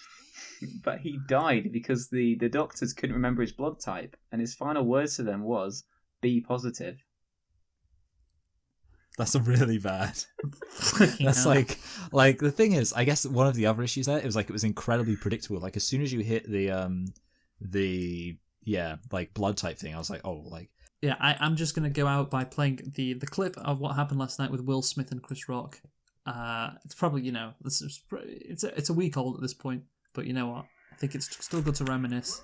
A: But he died because the doctors couldn't remember his blood type, and his final words to them was "B positive."
B: That's really bad.
C: Fucking
B: That's
C: hell.
B: like the thing is, I guess one of the other issues there, it was incredibly predictable. Like as soon as you hit the blood type thing, I was like, oh, like
C: Yeah, I'm just gonna go out by playing the clip of what happened last night with Will Smith and Chris Rock. It's probably it's a week old at this point, but you know what? I think it's still good to reminisce.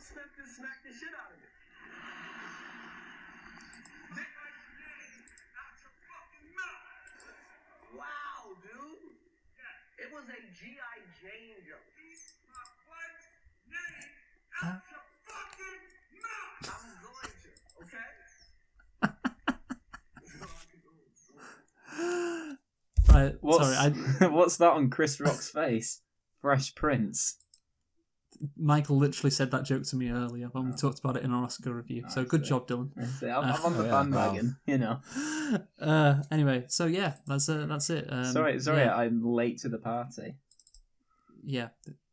E: Wow, dude. It was a G.I. Jane joke. I'm going to, okay?
C: Right, sorry,
A: What's that on Chris Rock's face? Fresh Prince.
C: Michael literally said that joke to me earlier when we talked about it in our Oscar review. So good job, Dylan.
A: I'm on the bandwagon, you know.
C: Anyway, so yeah, that's it.
A: Sorry,
C: yeah.
A: I'm late to the party.
C: Yeah,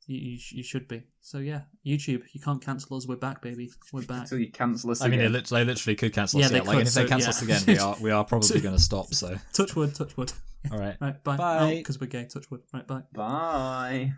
C: you should be. So yeah, YouTube, you can't cancel us. We're back, baby. We're back.
A: Until you cancel us
B: I mean,
A: again.
B: they literally could cancel us.
C: Yeah, they
B: Like,
C: could,
B: and if they
C: so,
B: cancel
C: yeah.
B: us again, we are probably going to stop. So,
C: Touch wood.
B: all right,
C: Right, bye.
B: Bye.
C: Because we're gay. Touch wood. Right, bye.
A: Bye.